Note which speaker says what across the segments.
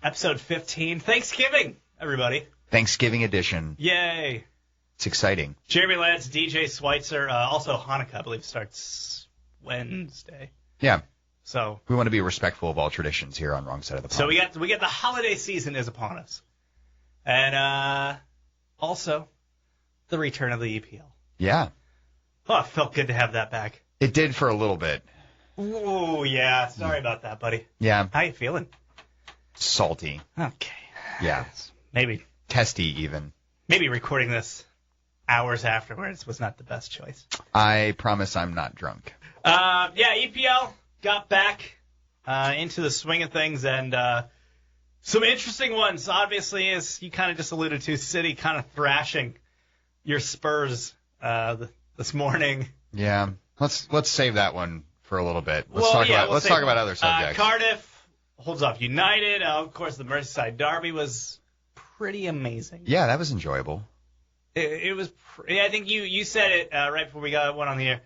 Speaker 1: Episode 15. Thanksgiving, everybody.
Speaker 2: Thanksgiving edition.
Speaker 1: Yay.
Speaker 2: It's exciting.
Speaker 1: Jeremy Lance, DJ Schweitzer. Also, Hanukkah, I believe, starts Wednesday.
Speaker 2: Yeah.
Speaker 1: So
Speaker 2: we want to be respectful of all traditions here on Wrong Side of the Pond.
Speaker 1: So we get the holiday season is upon us. And also the return of the EPL.
Speaker 2: Yeah.
Speaker 1: Oh, it felt good to have that back.
Speaker 2: It did for a little bit.
Speaker 1: Ooh, yeah. Sorry about that, buddy.
Speaker 2: Yeah.
Speaker 1: How you feeling?
Speaker 2: Salty.
Speaker 1: Okay.
Speaker 2: Yeah.
Speaker 1: Maybe.
Speaker 2: Testy, even.
Speaker 1: Maybe recording this hours afterwards was not the best choice.
Speaker 2: I promise I'm not drunk.
Speaker 1: Yeah, EPL got back into the swing of things, and some interesting ones, obviously, as you kind of just alluded to, City kind of thrashing your Spurs this morning.
Speaker 2: Yeah. Let's save that one for a little bit. Let's talk about other subjects.
Speaker 1: Cardiff holds off United. Of course, the Merseyside derby was pretty amazing.
Speaker 2: Yeah, that was enjoyable.
Speaker 1: It was. I think you said it right before we went on the air.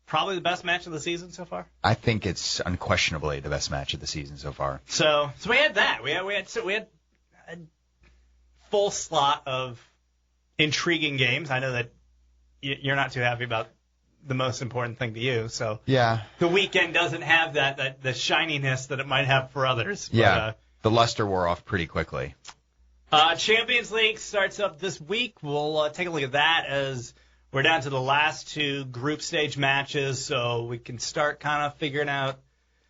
Speaker 1: Probably the best match of the season so far.
Speaker 2: I think it's unquestionably the best match of the season so far.
Speaker 1: So we had that. We had a full slot of intriguing games. I know that you're not too happy about the most important thing to you. So
Speaker 2: yeah,
Speaker 1: the weekend doesn't have the shininess that it might have for others.
Speaker 2: Yeah, the luster wore off pretty quickly.
Speaker 1: Champions League starts up this week. We'll take a look at that as we're down to the last two group stage matches, so we can start kind of figuring out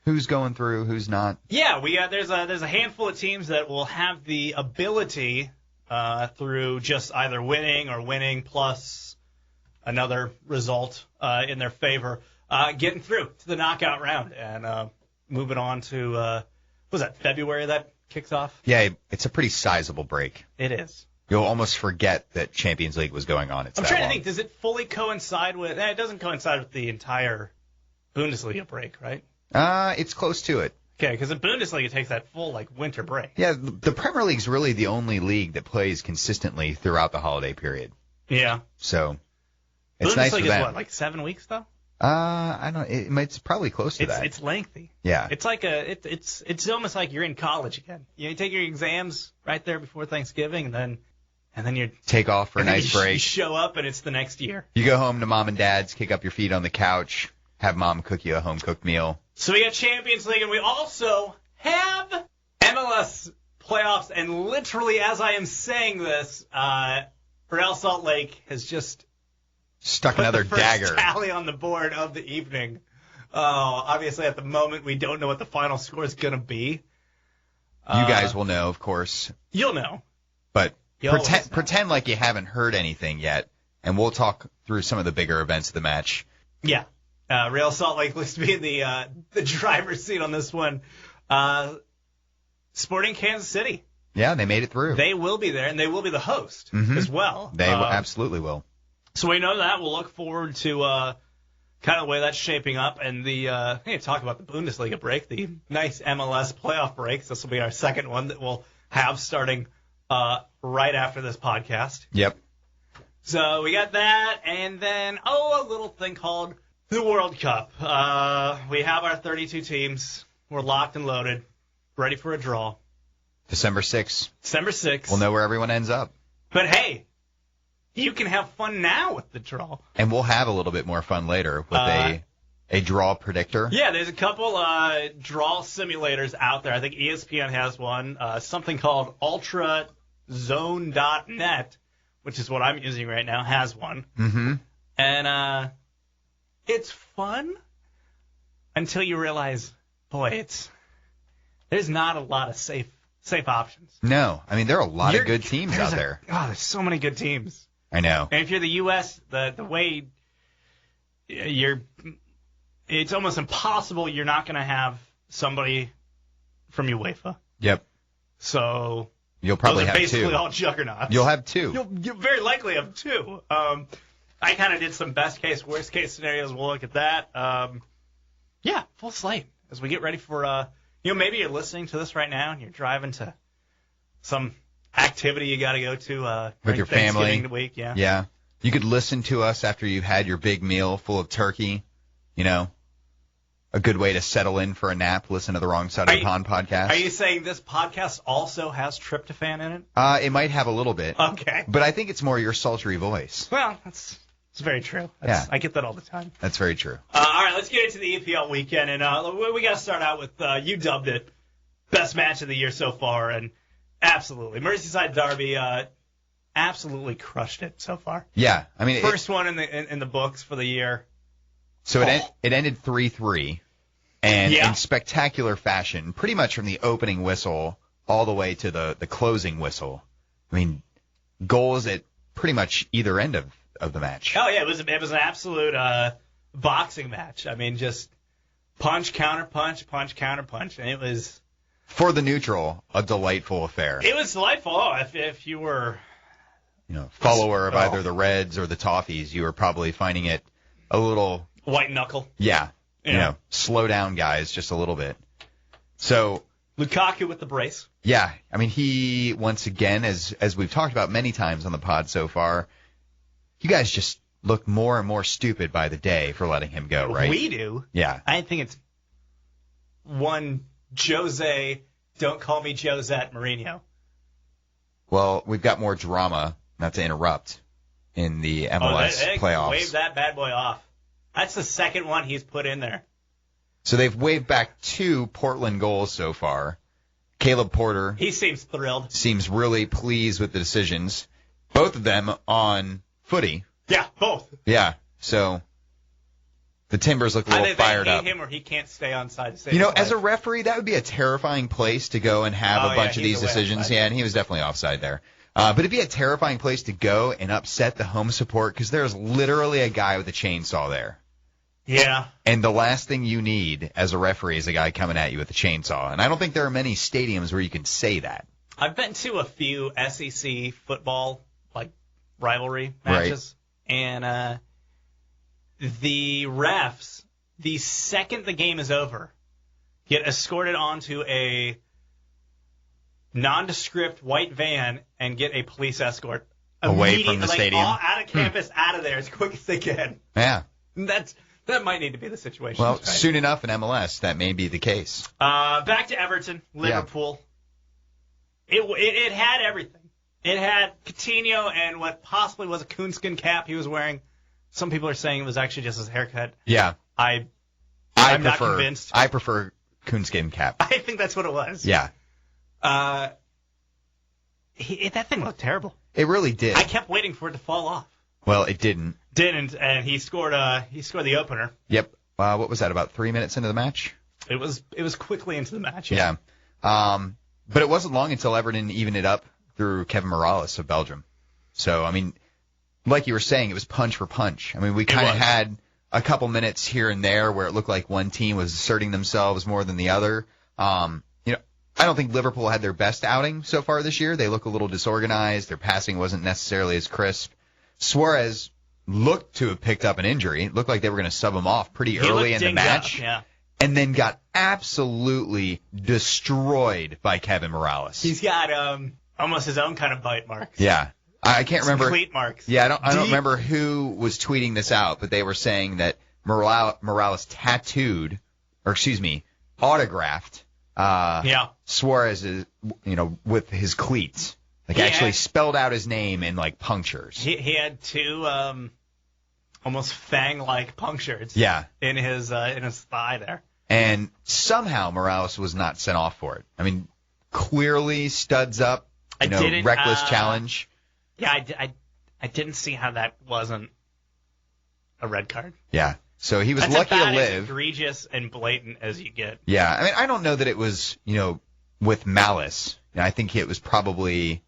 Speaker 2: who's going through, who's not.
Speaker 1: Yeah, there's a handful of teams that will have the ability through just either winning plus another result in their favor, getting through to the knockout round and moving on to was that February that kicks off?
Speaker 2: Yeah, it's a pretty sizable break.
Speaker 1: It is.
Speaker 2: You'll almost forget that Champions League was going on.
Speaker 1: I'm trying to think, does it fully coincide with... it doesn't coincide with the entire Bundesliga break, right?
Speaker 2: It's close to it.
Speaker 1: Okay, because the Bundesliga takes that full, winter break.
Speaker 2: Yeah, the Premier League's really the only league that plays consistently throughout the holiday period.
Speaker 1: Yeah.
Speaker 2: So, it's nice for them.
Speaker 1: Bundesliga is 7 weeks, though?
Speaker 2: I don't know. It's probably close to that.
Speaker 1: It's lengthy.
Speaker 2: Yeah.
Speaker 1: It's like it's almost like you're in college again. You take your exams right there before Thanksgiving, and then you
Speaker 2: take off for a nice break.
Speaker 1: You show up, and it's the next year.
Speaker 2: You go home to mom and dad's, kick up your feet on the couch, have mom cook you a home-cooked meal.
Speaker 1: So we got Champions League, and we also have MLS playoffs. And literally, as I am saying this, Real Salt Lake has just
Speaker 2: stuck another dagger.
Speaker 1: First tally on the board of the evening. Obviously, at the moment, we don't know what the final score is going to be.
Speaker 2: You guys will know, of course.
Speaker 1: You'll know.
Speaker 2: But pretend like you haven't heard anything yet, and we'll talk through some of the bigger events of the match.
Speaker 1: Yeah. Real Salt Lake looks to be in the driver's seat on this one. Sporting Kansas City.
Speaker 2: Yeah, they made it through.
Speaker 1: They will be there, and they will be the host as well.
Speaker 2: They absolutely will.
Speaker 1: So we know that. We'll look forward to kind of the way that's shaping up. And talk about the Bundesliga break, the nice MLS playoff breaks. This will be our second one that we'll have starting right after this podcast.
Speaker 2: Yep.
Speaker 1: So we got that, and then, a little thing called the World Cup. We have our 32 teams. We're locked and loaded, ready for a draw.
Speaker 2: December 6th.
Speaker 1: December 6th.
Speaker 2: We'll know where everyone ends up.
Speaker 1: But hey, you can have fun now with the draw.
Speaker 2: And we'll have a little bit more fun later with a draw predictor.
Speaker 1: Yeah, there's a couple draw simulators out there. I think ESPN has one, something called ultrazone.net, which is what I'm using right now, has one.
Speaker 2: Mm-hmm.
Speaker 1: And it's fun until you realize, boy, there's not a lot of safe options.
Speaker 2: No. I mean, there are a lot of good teams out there.
Speaker 1: There's so many good teams.
Speaker 2: I know.
Speaker 1: And if you're the U.S., the way it's almost impossible you're not going to have somebody from UEFA.
Speaker 2: Yep.
Speaker 1: So
Speaker 2: you'll probably
Speaker 1: those are
Speaker 2: have
Speaker 1: basically
Speaker 2: two.
Speaker 1: all juggernauts.
Speaker 2: You'll have two.
Speaker 1: You'll very likely have two. I kind of did some best case, worst case scenarios. We'll look at that. Full slate as we get ready for maybe you're listening to this right now and you're driving to some activity you got to go to
Speaker 2: with your family
Speaker 1: Thanksgiving week. Yeah.
Speaker 2: Yeah. You could listen to us after you've had your big meal full of turkey, a good way to settle in for a nap, listen to the Wrong Side of the Pond podcast.
Speaker 1: Are you saying this podcast also has tryptophan in it?
Speaker 2: It might have a little bit.
Speaker 1: Okay.
Speaker 2: But I think it's more your sultry voice.
Speaker 1: Well, it's very true. I get that all the time.
Speaker 2: That's very true.
Speaker 1: All right, let's get into the EPL weekend. And we got to start out with, you dubbed it, best match of the year so far. And absolutely, Merseyside Derby absolutely crushed it so far.
Speaker 2: Yeah. I mean,
Speaker 1: first one in the books for the year.
Speaker 2: So it ended 3-3, and in spectacular fashion, pretty much from the opening whistle all the way to the closing whistle. I mean, goals at pretty much either end of the match.
Speaker 1: Oh yeah, it was an absolute boxing match. I mean, just punch, counter punch, punch, counter punch, and it was,
Speaker 2: for the neutral, a delightful affair.
Speaker 1: It was delightful. Oh, if you were,
Speaker 2: follower of either the Reds or the Toffees, you were probably finding it a little
Speaker 1: white knuckle.
Speaker 2: Yeah. Slow down, guys, just a little bit. So
Speaker 1: Lukaku with the brace.
Speaker 2: Yeah. I mean, he, once again, as we've talked about many times on the pod so far, you guys just look more and more stupid by the day for letting him go, right?
Speaker 1: We do.
Speaker 2: Yeah.
Speaker 1: I think it's one Jose, don't call me Josette Mourinho.
Speaker 2: Well, we've got more drama, not to interrupt, in the MLS playoffs.
Speaker 1: Wave that bad boy off. That's the second one he's put in there.
Speaker 2: So they've waved back 2 Portland goals so far. Caleb Porter.
Speaker 1: He seems thrilled.
Speaker 2: Seems really pleased with the decisions. Both of them on footy.
Speaker 1: Yeah, both.
Speaker 2: Yeah, so the Timbers look a little fired up.
Speaker 1: Either they hate him or he can't stay on side to save
Speaker 2: as a referee, that would be a terrifying place to go and have a bunch of these decisions. Yeah, and he was definitely offside there. But it'd be a terrifying place to go and upset the home support because there's literally a guy with a chainsaw there.
Speaker 1: Yeah.
Speaker 2: And the last thing you need as a referee is a guy coming at you with a chainsaw. And I don't think there are many stadiums where you can say that.
Speaker 1: I've been to a few SEC football, rivalry matches. Right. And the refs, the second the game is over, get escorted onto a nondescript white van and get a police escort.
Speaker 2: Away from the stadium?
Speaker 1: Out of campus, out of there as quick as they can.
Speaker 2: Yeah.
Speaker 1: That might need to be the situation.
Speaker 2: Well, soon enough in MLS, that may be the case.
Speaker 1: Back to Everton, Liverpool. Yeah. It had everything. It had Coutinho and what possibly was a coonskin cap he was wearing. Some people are saying it was actually just his haircut.
Speaker 2: Yeah.
Speaker 1: I'm not convinced.
Speaker 2: I prefer coonskin cap.
Speaker 1: I think that's what it was.
Speaker 2: Yeah.
Speaker 1: That thing looked terrible.
Speaker 2: It really did.
Speaker 1: I kept waiting for it to fall off.
Speaker 2: Well, it didn't.
Speaker 1: And he scored the opener.
Speaker 2: Yep. What was that, about 3 minutes into the match?
Speaker 1: It was quickly into the match.
Speaker 2: Yeah. But it wasn't long until Everton evened it up through Kevin Morales of Belgium. So, I mean, like you were saying, it was punch for punch. I mean, we kind of had a couple minutes here and there where it looked like one team was asserting themselves more than the other. I don't think Liverpool had their best outing so far this year. They look a little disorganized. Their passing wasn't necessarily as crisp. Suarez looked to have picked up an injury. It looked like they were going to sub him off pretty early in the match.
Speaker 1: Yeah.
Speaker 2: And then got absolutely destroyed by Kevin Morales.
Speaker 1: He's got almost his own kind of bite marks.
Speaker 2: Yeah. I can't remember.
Speaker 1: Cleat marks.
Speaker 2: Yeah, I don't remember who was tweeting this out, but they were saying that Morales autographed Suarez's, with his cleats. Actually spelled out his name in punctures.
Speaker 1: He had 2 almost fang-like punctures.
Speaker 2: Yeah.
Speaker 1: In his thigh there.
Speaker 2: And somehow Morales was not sent off for it. I mean, clearly studs up, reckless challenge.
Speaker 1: Yeah, I didn't see how that wasn't a red card.
Speaker 2: Yeah. So he was lucky to live.
Speaker 1: That's as egregious and blatant as you get.
Speaker 2: Yeah. I mean, I don't know that it was, with malice. I think it was probably,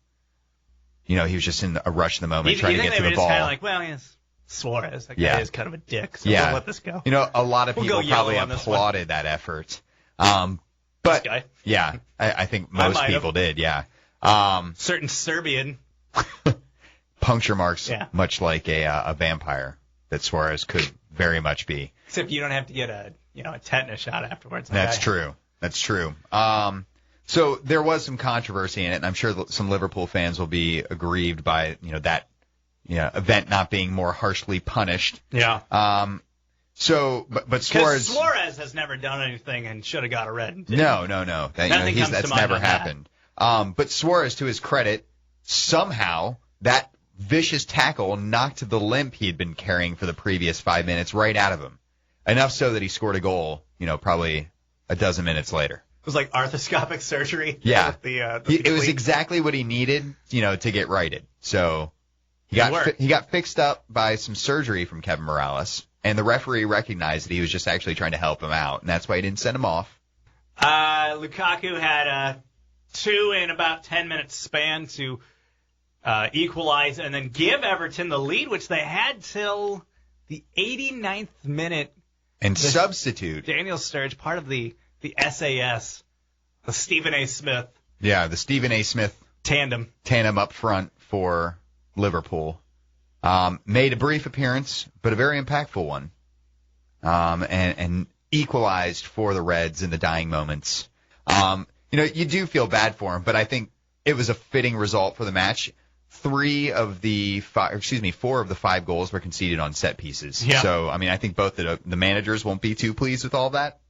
Speaker 2: he was just in a rush in the moment trying to get to the ball.
Speaker 1: Kind of yes, Suarez, that guy is kind of a dick, so we'll let this go.
Speaker 2: A lot of people probably applauded that effort. But, yeah, I think most people did, yeah.
Speaker 1: Certain Serbian.
Speaker 2: Puncture marks, much like a vampire that Suarez could very much be.
Speaker 1: Except you don't have to get a tetanus shot afterwards.
Speaker 2: That's true. That's true. So there was some controversy in it, and I'm sure some Liverpool fans will be aggrieved by that event not being more harshly punished.
Speaker 1: Yeah.
Speaker 2: So, but
Speaker 1: Because Suarez has never done anything and should have got a red.
Speaker 2: No. That's never happened. But Suarez, to his credit, somehow that vicious tackle knocked the limp he had been carrying for the previous 5 minutes right out of him. Enough so that he scored a goal, probably a dozen minutes later.
Speaker 1: It was like arthroscopic surgery.
Speaker 2: Yeah.
Speaker 1: It
Speaker 2: was exactly what he needed, to get righted. So he got fixed up by some surgery from Kevin Morales, and the referee recognized that he was just actually trying to help him out, and that's why he didn't send him off.
Speaker 1: Lukaku had 2 in about 10 minutes span to equalize and then give Everton the lead, which they had till the 89th minute.
Speaker 2: And substitute
Speaker 1: Daniel Sturridge, part of the SAS, the Stephen A. Smith.
Speaker 2: Yeah, the Stephen A. Smith
Speaker 1: tandem
Speaker 2: up front for Liverpool. Made a brief appearance, but a very impactful one. And equalized for the Reds in the dying moments. You do feel bad for him, but I think it was a fitting result for the match. 4 of the 5 goals were conceded on set pieces.
Speaker 1: Yeah.
Speaker 2: So, I think both the managers won't be too pleased with all that.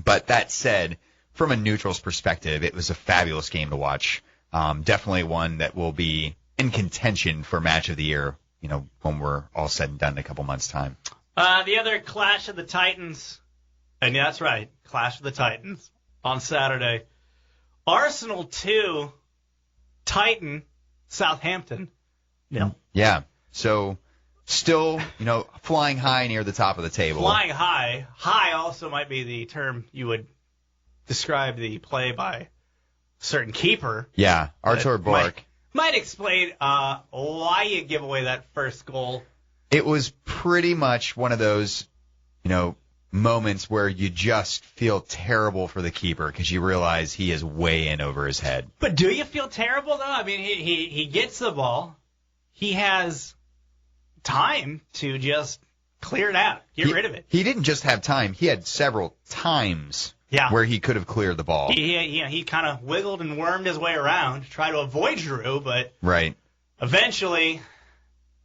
Speaker 2: But that said, from a neutral's perspective, it was a fabulous game to watch. Definitely one that will be in contention for match of the year, when we're all said and done in a couple months' time.
Speaker 1: The other Clash of the Titans, and yeah, that's right, Clash of the Titans on Saturday. Arsenal 2, Titan, Southampton.
Speaker 2: Yeah. So still, flying high near the top of the table.
Speaker 1: Flying high. High also might be the term you would describe the play by a certain keeper.
Speaker 2: Yeah, Artur Bork.
Speaker 1: Might explain why you give away that first goal.
Speaker 2: It was pretty much one of those, moments where you just feel terrible for the keeper because you realize he is way in over his head.
Speaker 1: But do you feel terrible, though? He gets the ball. He has time to just clear it out, get rid of it.
Speaker 2: He didn't just have time. He had several times where he could have cleared the ball.
Speaker 1: He kind of wiggled and wormed his way around to try to avoid Giroud, but eventually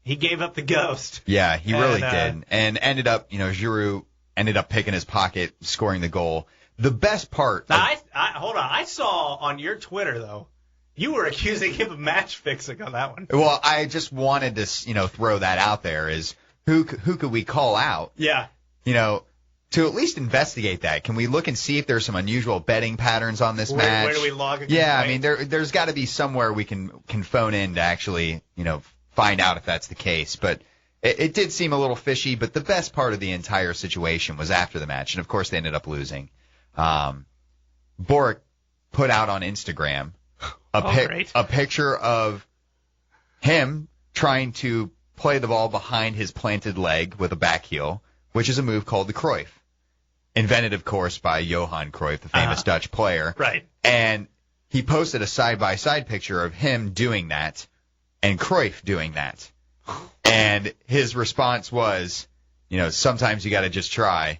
Speaker 1: he gave up the ghost.
Speaker 2: Yeah, he really did. And ended up, Giroud ended up picking his pocket, scoring the goal. The best part...
Speaker 1: Hold on. I saw on your Twitter, though, you were accusing him of match fixing on that one.
Speaker 2: Well, I just wanted to, throw that out there is who could we call out?
Speaker 1: Yeah.
Speaker 2: To at least investigate that. Can we look and see if there's some unusual betting patterns on this match?
Speaker 1: Where do we log a complaint?
Speaker 2: Yeah, there's got to be somewhere we can phone in to actually, find out if that's the case. But it did seem a little fishy, but the best part of the entire situation was after the match, and of course they ended up losing. Bork put out on Instagram a picture of him trying to play the ball behind his planted leg with a back heel, which is a move called the Cruyff. Invented, of course, by Johan Cruyff, the famous Dutch player.
Speaker 1: Right.
Speaker 2: And he posted a side-by-side picture of him doing that and Cruyff doing that. And his response was, sometimes you got to just try,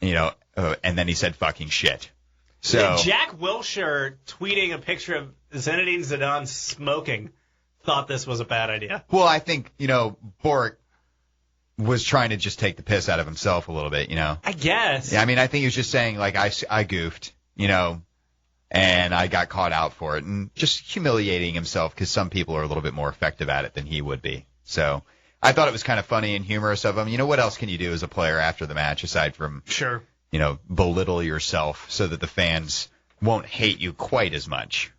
Speaker 2: and then he said fucking shit. So
Speaker 1: Jack Wilshere tweeting a picture of Zinedine Zidane smoking thought this was a bad idea.
Speaker 2: Well, I think, Bork was trying to just take the piss out of himself a little bit,
Speaker 1: I guess.
Speaker 2: Yeah, I think he was just saying, like, I goofed, and I got caught out for it, and just humiliating himself because some people are a little bit more effective at it than he would be. So I thought it was kind of funny and humorous of him. What else can you do as a player after the match aside from, belittle yourself so that the fans won't hate you quite as much?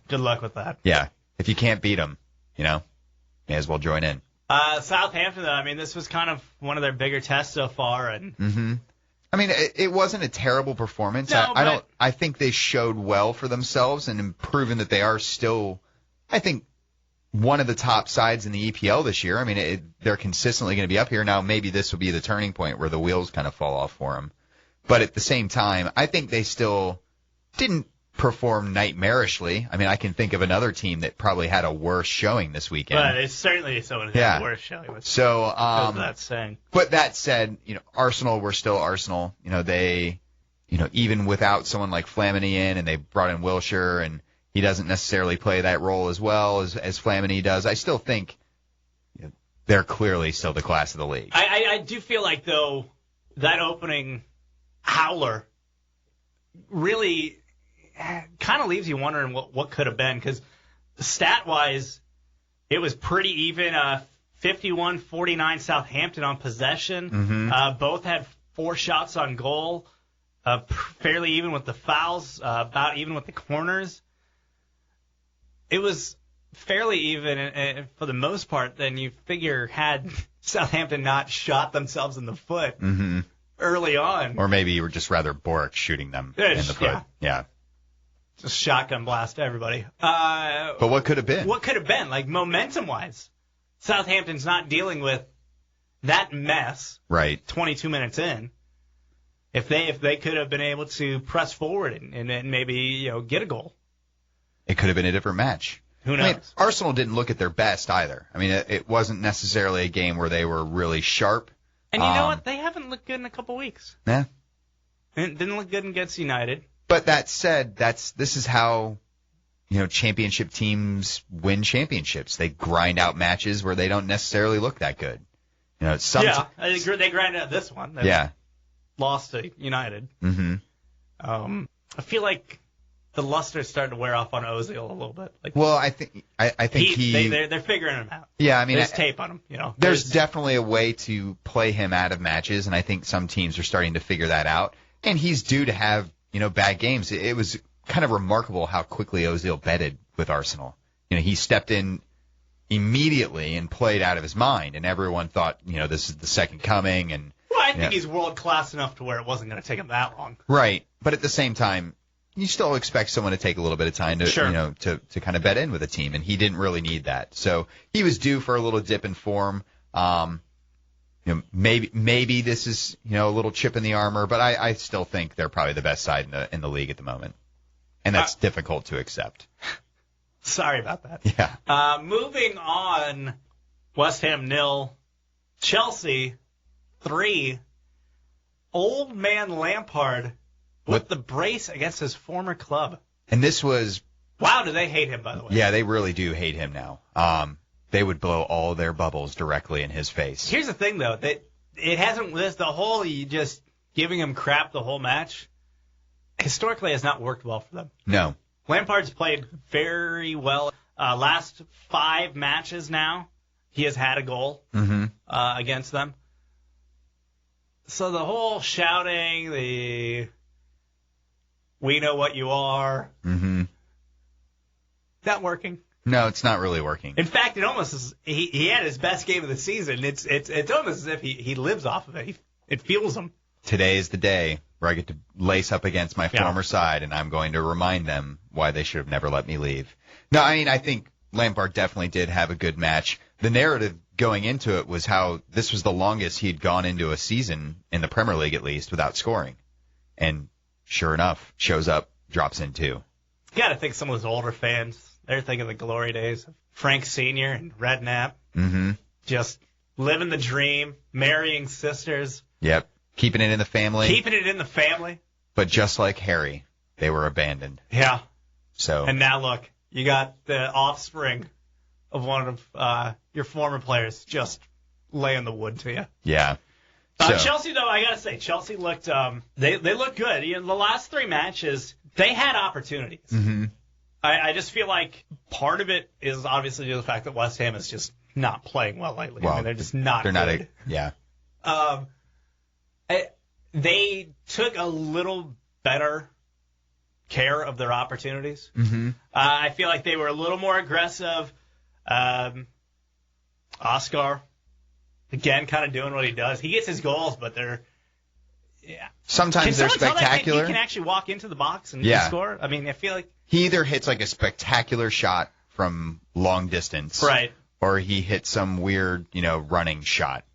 Speaker 1: Good luck with that.
Speaker 2: Yeah. If you can't beat them, may as well join in.
Speaker 1: Southampton, though, this was kind of one of their bigger tests so far. And
Speaker 2: it wasn't a terrible performance.
Speaker 1: No,
Speaker 2: I think they showed well for themselves and proven that they are still, I think, one of the top sides in the EPL this year. They're consistently going to be up here. Now, maybe this will be the turning point where the wheels kind of fall off for them. But at the same time, I think they still didn't perform nightmarishly. I can think of another team that probably had a worse showing this weekend.
Speaker 1: But it's certainly someone who had a worse showing.
Speaker 2: So,
Speaker 1: that's saying.
Speaker 2: But that said, Arsenal were still Arsenal. They, even without someone like Flamini in, and they brought in Wilshere, and he doesn't necessarily play that role as well as Flamini does. I still think they're clearly still the class of the league.
Speaker 1: I do feel like, though, that opening howler really kind of leaves you wondering what could have been, because stat-wise, it was pretty even. 51-49 Southampton on possession.
Speaker 2: Mm-hmm.
Speaker 1: Both had 4 shots on goal. Fairly even with the fouls, about even with the corners. It was fairly even for the most part. Then you figure, had Southampton not shot themselves in the foot early on.
Speaker 2: Or maybe you were just rather Boric shooting them in the foot. Yeah.
Speaker 1: Just shotgun blast to everybody.
Speaker 2: But what could have been?
Speaker 1: What could have been? Like, momentum-wise, Southampton's not dealing with that mess.
Speaker 2: Right.
Speaker 1: 22 minutes in. If they could have been able to press forward and maybe get a goal,
Speaker 2: it could have been a different match.
Speaker 1: Who knows?
Speaker 2: I mean, Arsenal didn't look at their best either. I mean, it wasn't necessarily a game where they were really sharp.
Speaker 1: And you know what? They haven't looked good in a couple weeks.
Speaker 2: Yeah.
Speaker 1: Didn't look good against United.
Speaker 2: But that said, this is how championship teams win championships. They grind out matches where they don't necessarily look that good.
Speaker 1: They grinded out this one.
Speaker 2: Yeah.
Speaker 1: Lost to United.
Speaker 2: Mm-hmm.
Speaker 1: I feel like the luster's starting to wear off on Ozil a little bit.
Speaker 2: I think
Speaker 1: they're figuring him out.
Speaker 2: Yeah, I mean,
Speaker 1: there's tape on him.
Speaker 2: There's definitely a way to play him out of matches, and I think some teams are starting to figure that out. And he's due to have bad games. It was kind of remarkable how quickly Ozil bedded with Arsenal. He stepped in immediately and played out of his mind, and everyone thought this is the second coming. And
Speaker 1: I think he's world class enough to where it wasn't going to take him that long.
Speaker 2: Right, but at the same time, you still expect someone to take a little bit of time to to kind of bed in with a team, and he didn't really need that. So he was due for a little dip in form. Maybe this is a little chip in the armor, but I still think they're probably the best side in the league at the moment, and that's difficult to accept.
Speaker 1: Sorry about that.
Speaker 2: Yeah.
Speaker 1: Moving on, West Ham 0, Chelsea 3. Old man Lampard with the brace against his former club.
Speaker 2: And this was...
Speaker 1: Wow, do they hate him, by the way.
Speaker 2: Yeah, they really do hate him now. They would blow all their bubbles directly in his face.
Speaker 1: Here's the thing, though. It hasn't... The whole you just giving him crap the whole match, historically has not worked well for them.
Speaker 2: No.
Speaker 1: Lampard's played very well. Last 5 matches now, he has had a goal against them. So the whole shouting, we know what you are, not working.
Speaker 2: No, it's not really working.
Speaker 1: In fact, it almost is. He had his best game of the season. It's almost as if he lives off of it. It fuels him.
Speaker 2: Today is the day where I get to lace up against my former side, and I'm going to remind them why they should have never let me leave. No, I mean, I think Lampard definitely did have a good match. The narrative going into it was how this was the longest he'd gone into a season, in the Premier League at least, without scoring. And sure enough, shows up, drops in 2.
Speaker 1: You got to think some of those older fans, they're thinking the glory days of Frank Sr. and Redknapp. Just living the dream, marrying sisters.
Speaker 2: Yep. Keeping it in the family. But just like Harry, they were abandoned.
Speaker 1: Yeah.
Speaker 2: So.
Speaker 1: And now look, you got the offspring of one of your former players just laying the wood to you.
Speaker 2: Yeah.
Speaker 1: Chelsea, though, I gotta say, Chelsea looked they looked good. The last 3 matches, they had opportunities. I just feel like part of it is obviously the fact that West Ham is just not playing well lately.
Speaker 2: Well,
Speaker 1: I mean, they're just not good.
Speaker 2: Not yeah.
Speaker 1: They took a little better care of their opportunities. I feel like they were a little more aggressive. Oscar, again, kind of doing what he does. He gets his goals, but they're
Speaker 2: sometimes they're spectacular.
Speaker 1: He can actually walk into the box and score. I mean, I feel like
Speaker 2: he either hits like a spectacular shot from long distance,
Speaker 1: right,
Speaker 2: or he hits some weird, running shot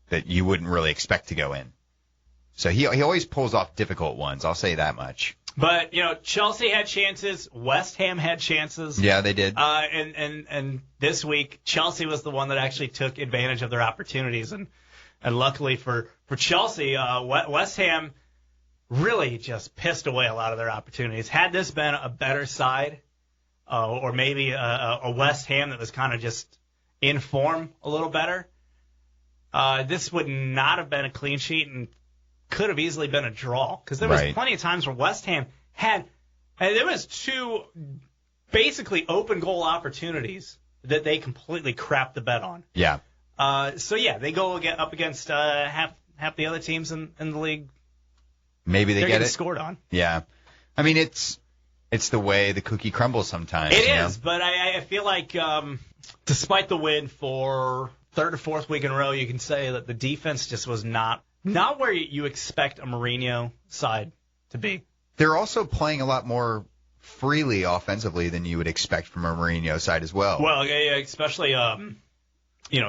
Speaker 2: that you wouldn't really expect to go in. So he always pulls off difficult ones. I'll say that much.
Speaker 1: But Chelsea had chances. West Ham had chances.
Speaker 2: Yeah, they did.
Speaker 1: And this week Chelsea was the one that actually took advantage of their opportunities, and luckily for Chelsea, West Ham really just pissed away a lot of their opportunities. Had this been a better side, or maybe a West Ham that was kind of just in form a little better, this would not have been a clean sheet and could have easily been a draw, because there was plenty of times where West Ham had, and there was 2 basically open goal opportunities that they completely crapped the bet on.
Speaker 2: Yeah.
Speaker 1: They go up against half the other teams in the league.
Speaker 2: Maybe they're
Speaker 1: getting scored on.
Speaker 2: Yeah. I mean, it's the way the cookie crumbles sometimes.
Speaker 1: It is, but I feel like despite the win for third or fourth week in a row, you can say that the defense just was not where you expect a Mourinho side to be.
Speaker 2: They're also playing a lot more freely offensively than you would expect from a Mourinho side as well.
Speaker 1: Well, yeah, especially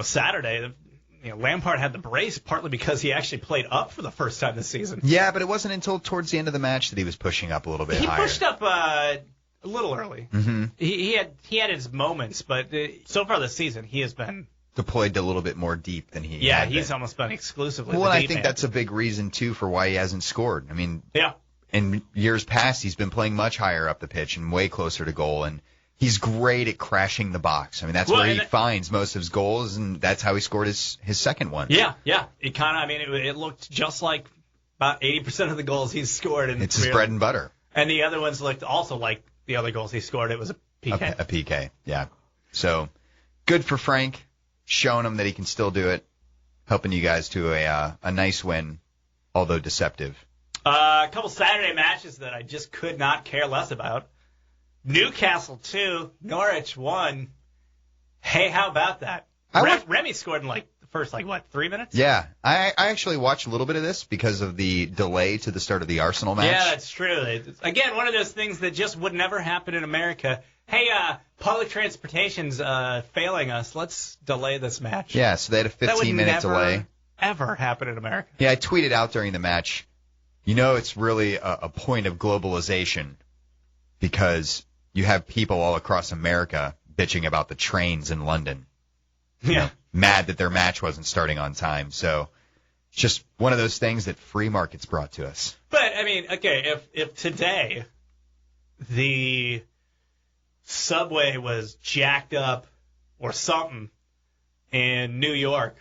Speaker 1: Saturday. Lampard had the brace partly because he actually played up for the first time this season.
Speaker 2: Yeah, but it wasn't until towards the end of the match that he was pushing up a little bit higher.
Speaker 1: He pushed up a little early.
Speaker 2: Mm-hmm.
Speaker 1: He had his moments, but so far this season he has been
Speaker 2: deployed a little bit more deep than he.
Speaker 1: Yeah, he's almost been exclusively.
Speaker 2: Well,
Speaker 1: the
Speaker 2: I think that's a big reason too for why he hasn't scored. I mean,
Speaker 1: yeah.
Speaker 2: In years past, he's been playing much higher up the pitch and way closer to goal, and he's great at crashing the box. I mean, that's where he finds most of his goals, and that's how he scored his second one.
Speaker 1: Yeah. It kind of, it looked just like about 80% of the goals he's scored.
Speaker 2: It's his bread and butter.
Speaker 1: And the other ones looked also like the other goals he scored. It was a PK.
Speaker 2: A PK, yeah. So good for Frank, showing him that he can still do it, helping you guys to a nice win, although deceptive.
Speaker 1: A couple Saturday matches that I just could not care less about. Newcastle 2, Norwich 1. Hey, how about that? Remy scored in the first 3 minutes?
Speaker 2: Yeah. I actually watched a little bit of this because of the delay to the start of the Arsenal match.
Speaker 1: Yeah, that's true. Again, one of those things that just would never happen in America. Hey, public transportation's failing us. Let's delay this match.
Speaker 2: Yeah, so they had a 15-minute delay.
Speaker 1: Ever happen in America.
Speaker 2: Yeah, I tweeted out during the match, it's really a point of globalization because you have people all across America bitching about the trains in London.
Speaker 1: Yeah.
Speaker 2: Mad that their match wasn't starting on time. So it's just one of those things that free markets brought to us.
Speaker 1: But, okay, if today the subway was jacked up or something in New York,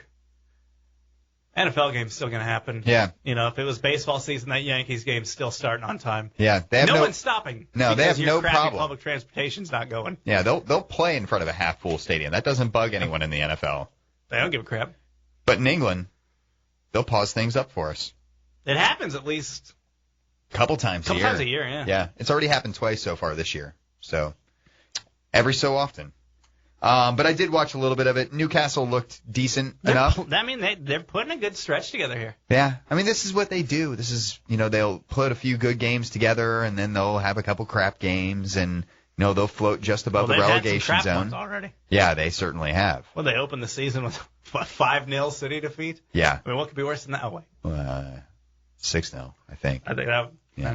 Speaker 1: NFL game's still going to happen.
Speaker 2: Yeah.
Speaker 1: If it was baseball season, that Yankees game's still starting on time.
Speaker 2: Yeah.
Speaker 1: No one's stopping.
Speaker 2: No, they have no problem.
Speaker 1: Public transportation's not going.
Speaker 2: Yeah, they'll play in front of a half-full stadium. That doesn't bug anyone in the NFL.
Speaker 1: They don't give a crap.
Speaker 2: But in England, they'll pause things up for us.
Speaker 1: It happens at least
Speaker 2: a couple times a year.
Speaker 1: Yeah.
Speaker 2: Yeah, it's already happened twice so far this year. So every so often. But I did watch a little bit of it. Newcastle looked decent enough.
Speaker 1: They're putting a good stretch together here.
Speaker 2: Yeah. This is what they do. This is, they'll put a few good games together, and then they'll have a couple crap games, and, they'll float just above the relegation
Speaker 1: had some crap
Speaker 2: zone.
Speaker 1: Ones already.
Speaker 2: Yeah, they certainly have.
Speaker 1: Well, they opened the season with a 5-0 City defeat.
Speaker 2: Yeah.
Speaker 1: What could be worse than that? Oh, wait.
Speaker 2: 6-0, I think.
Speaker 1: I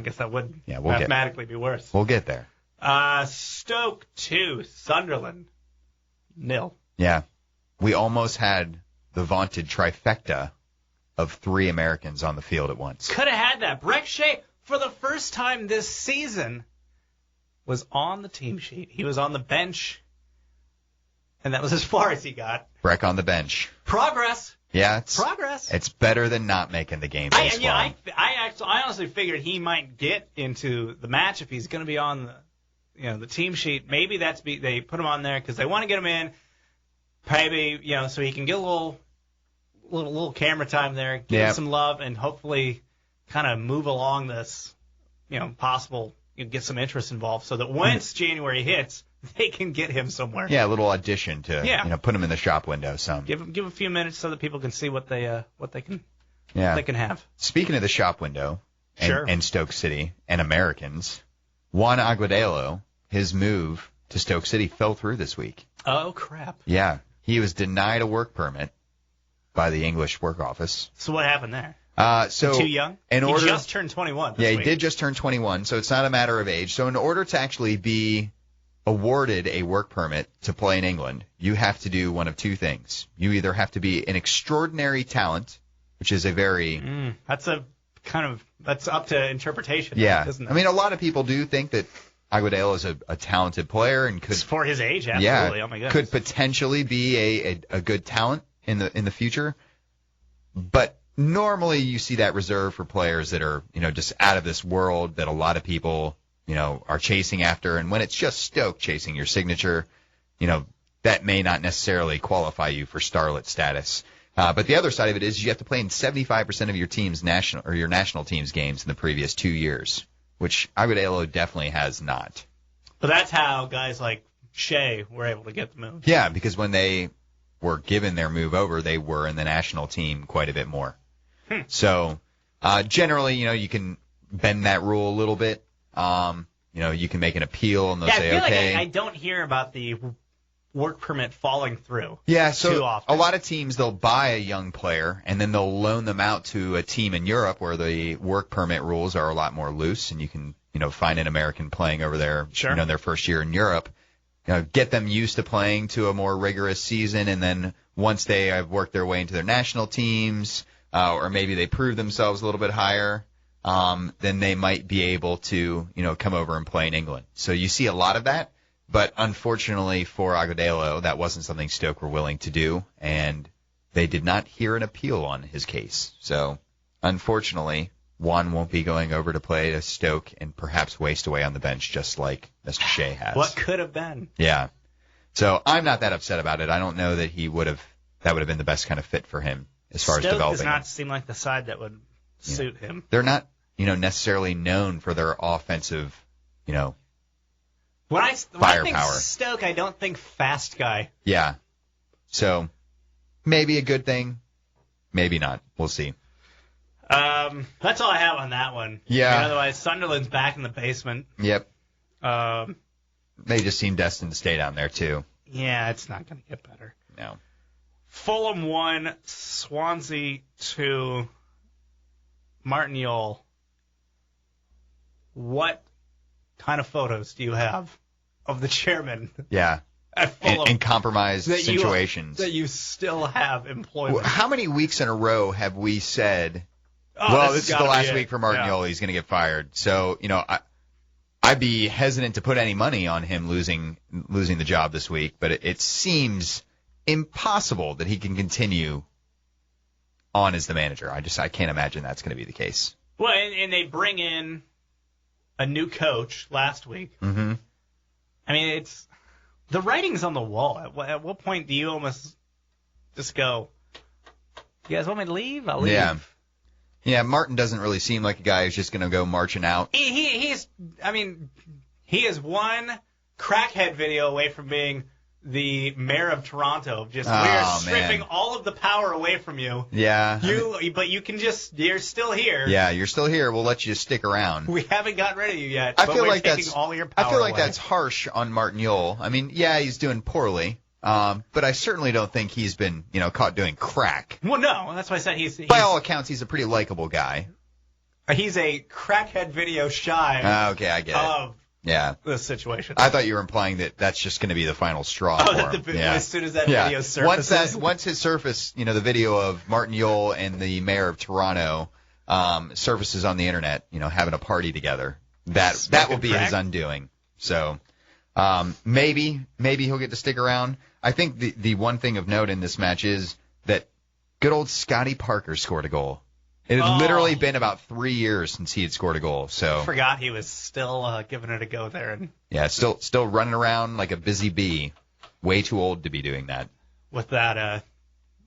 Speaker 1: guess that would
Speaker 2: we'll
Speaker 1: mathematically be worse.
Speaker 2: We'll get there.
Speaker 1: Stoke 2, Sunderland 0.
Speaker 2: Yeah. We almost had the vaunted trifecta of 3 Americans on the field at once.
Speaker 1: Could have had that. Breck Shea, for the first time this season, was on the team sheet. He was on the bench, and that was as far as he got.
Speaker 2: Breck on the bench.
Speaker 1: Progress.
Speaker 2: Yeah,
Speaker 1: progress.
Speaker 2: It's better than not making the game.
Speaker 1: I honestly figured he might get into the match if he's going to be on the team sheet. Maybe they put him on there because they want to get him in. Maybe so he can get a little camera time there, give him some love, and hopefully kind of move along this possible get some interest involved so that once January hits, they can get him somewhere.
Speaker 2: Yeah, a little audition to put him in the shop window. Some
Speaker 1: give a few minutes so that people can see what they can have.
Speaker 2: Speaking of the shop window and Stoke City and Americans, Juan Agudelo, his move to Stoke City fell through this week.
Speaker 1: Oh crap!
Speaker 2: Yeah, he was denied a work permit by the English Work Office.
Speaker 1: So what happened there?
Speaker 2: Too
Speaker 1: young? He just turned 21
Speaker 2: this
Speaker 1: week.
Speaker 2: He did just turn 21, so it's not a matter of age. So in order to actually be awarded a work permit to play in England, you have to do one of two things. You either have to be an extraordinary talent, which is a very...
Speaker 1: That's up to interpretation, isn't it?
Speaker 2: A lot of people do think that Agudelo is a talented player and could...
Speaker 1: For his age, absolutely. Oh my goodness.
Speaker 2: Could potentially be a good talent in the future. But normally you see that reserved for players that are, just out of this world that a lot of people, are chasing after. And when it's just Stoke chasing your signature, that may not necessarily qualify you for starlet status. But the other side of it is you have to play in 75% of your team's national team's games in the previous 2 years, which Agudelo definitely has not.
Speaker 1: But that's how guys like Shea were able to get the move.
Speaker 2: Yeah, because when they were given their move over, they were in the national team quite a bit more. So generally, you can bend that rule a little bit. You can make an appeal and they'll say,
Speaker 1: I feel
Speaker 2: okay.
Speaker 1: like I don't hear about the work permit falling through.
Speaker 2: Yeah, so
Speaker 1: too often.
Speaker 2: A lot of teams, they'll buy a young player and then they'll loan them out to a team in Europe where the work permit rules are a lot more loose and you can, find an American playing over there,
Speaker 1: sure.
Speaker 2: Their first year in Europe, get them used to playing to a more rigorous season, and then once they have worked their way into their national teams, or maybe they prove themselves a little bit higher, then they might be able to, come over and play in England. So you see a lot of that. But unfortunately for Agudelo, that wasn't something Stoke were willing to do, and they did not hear an appeal on his case. So unfortunately, Juan won't be going over to play at Stoke and perhaps waste away on the bench just like Mr. Shea has.
Speaker 1: What could have been?
Speaker 2: Yeah. So I'm not that upset about it. I don't know that that would have been the best kind of fit for him as far as developing.
Speaker 1: Stoke does not seem like the side that would suit him.
Speaker 2: They're not, necessarily known for their offensive,
Speaker 1: When I think Stoke, I don't think fast guy.
Speaker 2: Yeah. So maybe a good thing, maybe not. We'll see.
Speaker 1: That's all I have on that one.
Speaker 2: Yeah.
Speaker 1: Otherwise, Sunderland's back in the basement.
Speaker 2: Yep. They just seem destined to stay down there, too.
Speaker 1: Yeah, it's not going to get better.
Speaker 2: No.
Speaker 1: Fulham 1, Swansea 2, Martin Yole. What kind of photos do you have of the chairman?
Speaker 2: Yeah.
Speaker 1: At Fulham
Speaker 2: in compromised situations.
Speaker 1: That you still have employment.
Speaker 2: How many weeks in a row have we said, this is the last week for Martin Yole, he's going to get fired. So, I'd be hesitant to put any money on him losing the job this week, but it seems impossible that he can continue on as the manager. I can't imagine that's going to be the case.
Speaker 1: Well, and they bring in a new coach last week.
Speaker 2: Mm-hmm.
Speaker 1: I mean, the writing's on the wall. At what point do you almost just go, you guys want me to leave? I'll leave.
Speaker 2: Yeah. Yeah, Martin doesn't really seem like a guy who's just going to go marching out.
Speaker 1: He is one crackhead video away from being the mayor of Toronto. We are stripping all of the power away from you.
Speaker 2: Yeah.
Speaker 1: But you're still here.
Speaker 2: Yeah, you're still here. We'll let you stick around.
Speaker 1: We haven't gotten rid of you yet.
Speaker 2: I feel like
Speaker 1: taking all your power
Speaker 2: I feel like
Speaker 1: away.
Speaker 2: That's harsh on Martin Yole. I mean, yeah, he's doing poorly. But I certainly don't think he's been, caught doing crack.
Speaker 1: Well, no, that's why I said he's
Speaker 2: by all accounts, he's a pretty likable guy.
Speaker 1: He's a crackhead video shy.
Speaker 2: Okay, I get it. Yeah.
Speaker 1: This situation.
Speaker 2: I thought you were implying that that's just going to be the final straw for him.
Speaker 1: As soon as that video surfaces.
Speaker 2: Once his surface, the video of Martin Yole and the mayor of Toronto surfaces on the internet, having a party together, that will be his undoing. So maybe he'll get to stick around. I think the one thing of note in this match is that good old Scotty Parker scored a goal. It had literally been about 3 years since he had scored a goal. So
Speaker 1: I forgot he was still giving it a go there.
Speaker 2: Yeah, still running around like a busy bee. Way too old to be doing that.
Speaker 1: With that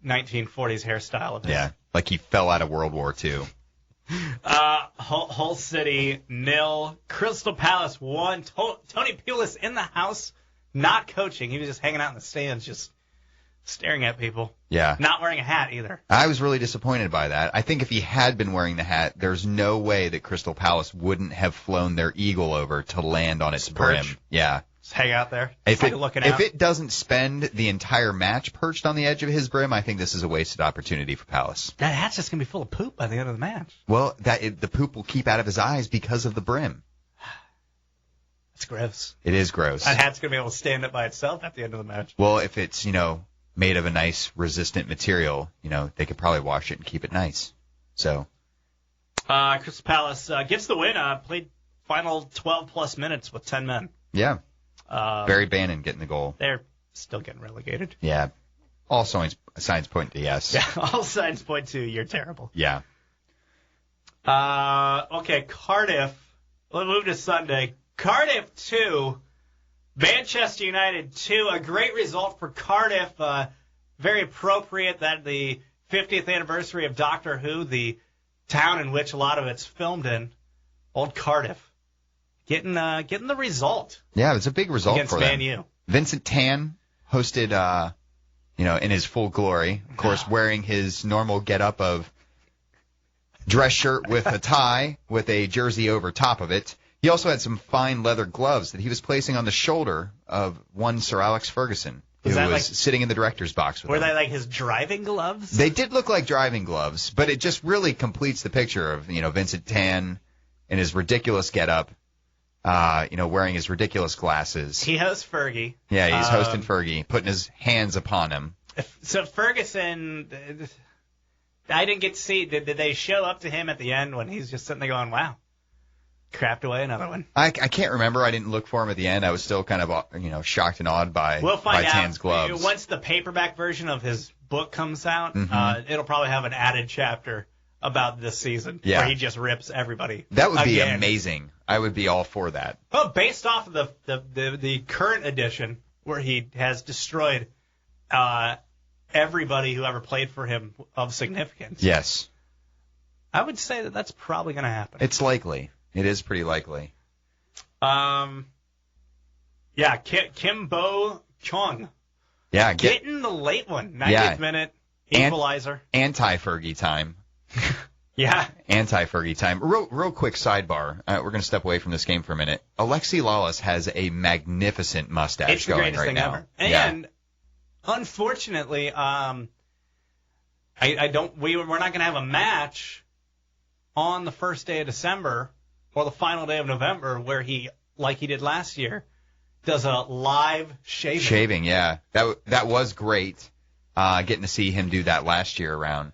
Speaker 1: 1940s hairstyle of his.
Speaker 2: Yeah, like he fell out of World War II.
Speaker 1: Hull City 0, Crystal Palace 1. Tony Pulis in the house, not coaching. He was just hanging out in the stands, just staring at people.
Speaker 2: Yeah.
Speaker 1: Not wearing a hat either.
Speaker 2: I was really disappointed by that. I think if he had been wearing the hat, there's no way that Crystal Palace wouldn't have flown their eagle over to land on its brim. Yeah.
Speaker 1: Just hang out there.
Speaker 2: If it doesn't spend the entire match perched on the edge of his brim, I think this is a wasted opportunity for Palace.
Speaker 1: That hat's just going to be full of poop by the end of the match.
Speaker 2: Well, the poop will keep out of his eyes because of the brim.
Speaker 1: That's gross.
Speaker 2: It is gross.
Speaker 1: That hat's going to be able to stand up by itself at the end of the match.
Speaker 2: Well, if it's, made of a nice resistant material, they could probably wash it and keep it nice. So,
Speaker 1: Crystal Palace gets the win. Played final 12-plus minutes with 10 men.
Speaker 2: Yeah. Barry Bannon getting the goal.
Speaker 1: They're still getting relegated.
Speaker 2: Yeah. All signs point to yes.
Speaker 1: Yeah, all signs point to you're terrible.
Speaker 2: Yeah.
Speaker 1: Okay, Cardiff. We'll move to Sunday. Cardiff 2, Manchester United 2. A great result for Cardiff. Very appropriate that the 50th anniversary of Doctor Who, the town in which a lot of it's filmed in, old Cardiff, getting the result.
Speaker 2: Yeah, it was a big result
Speaker 1: against
Speaker 2: for
Speaker 1: Man
Speaker 2: them.
Speaker 1: U.
Speaker 2: Vincent Tan hosted, in his full glory, of course, wearing his normal getup of dress shirt with a tie with a jersey over top of it. He also had some fine leather gloves that he was placing on the shoulder of one Sir Alex Ferguson, who was sitting in the director's box with him.
Speaker 1: Were they like his driving gloves?
Speaker 2: They did look like driving gloves, but it just really completes the picture of, Vincent Tan in his ridiculous getup, wearing his ridiculous glasses.
Speaker 1: He hosts Fergie.
Speaker 2: Yeah, he's hosting Fergie, putting his hands upon him.
Speaker 1: So Ferguson, I didn't get to see. Did they show up to him at the end when he's just sitting there going, "Wow, crapped away another one"?
Speaker 2: I can't remember. I didn't look for him at the end. I was still kind of, shocked and awed by Tan's gloves.
Speaker 1: Once the paperback version of his book comes out, it'll probably have an added chapter about this season where he just rips everybody.
Speaker 2: That would be amazing. I would be all for that.
Speaker 1: Well, based off of the current edition where he has destroyed everybody who ever played for him of significance.
Speaker 2: Yes.
Speaker 1: I would say that that's probably going to happen.
Speaker 2: It's likely. It is pretty likely.
Speaker 1: Kimbo Chung.
Speaker 2: Yeah,
Speaker 1: getting the late one. 90th minute equalizer.
Speaker 2: Anti-Fergie time.
Speaker 1: Yeah.
Speaker 2: Anti-Fergie time. Real quick sidebar. We're going to step away from this game for a minute. Alexi Lawless has a magnificent mustache going right now.
Speaker 1: Ever. And unfortunately, we're not going to have a match on the first day of December or the final day of November where he, like he did last year, does a live shaving.
Speaker 2: Shaving, yeah. That was great, getting to see him do that last year around.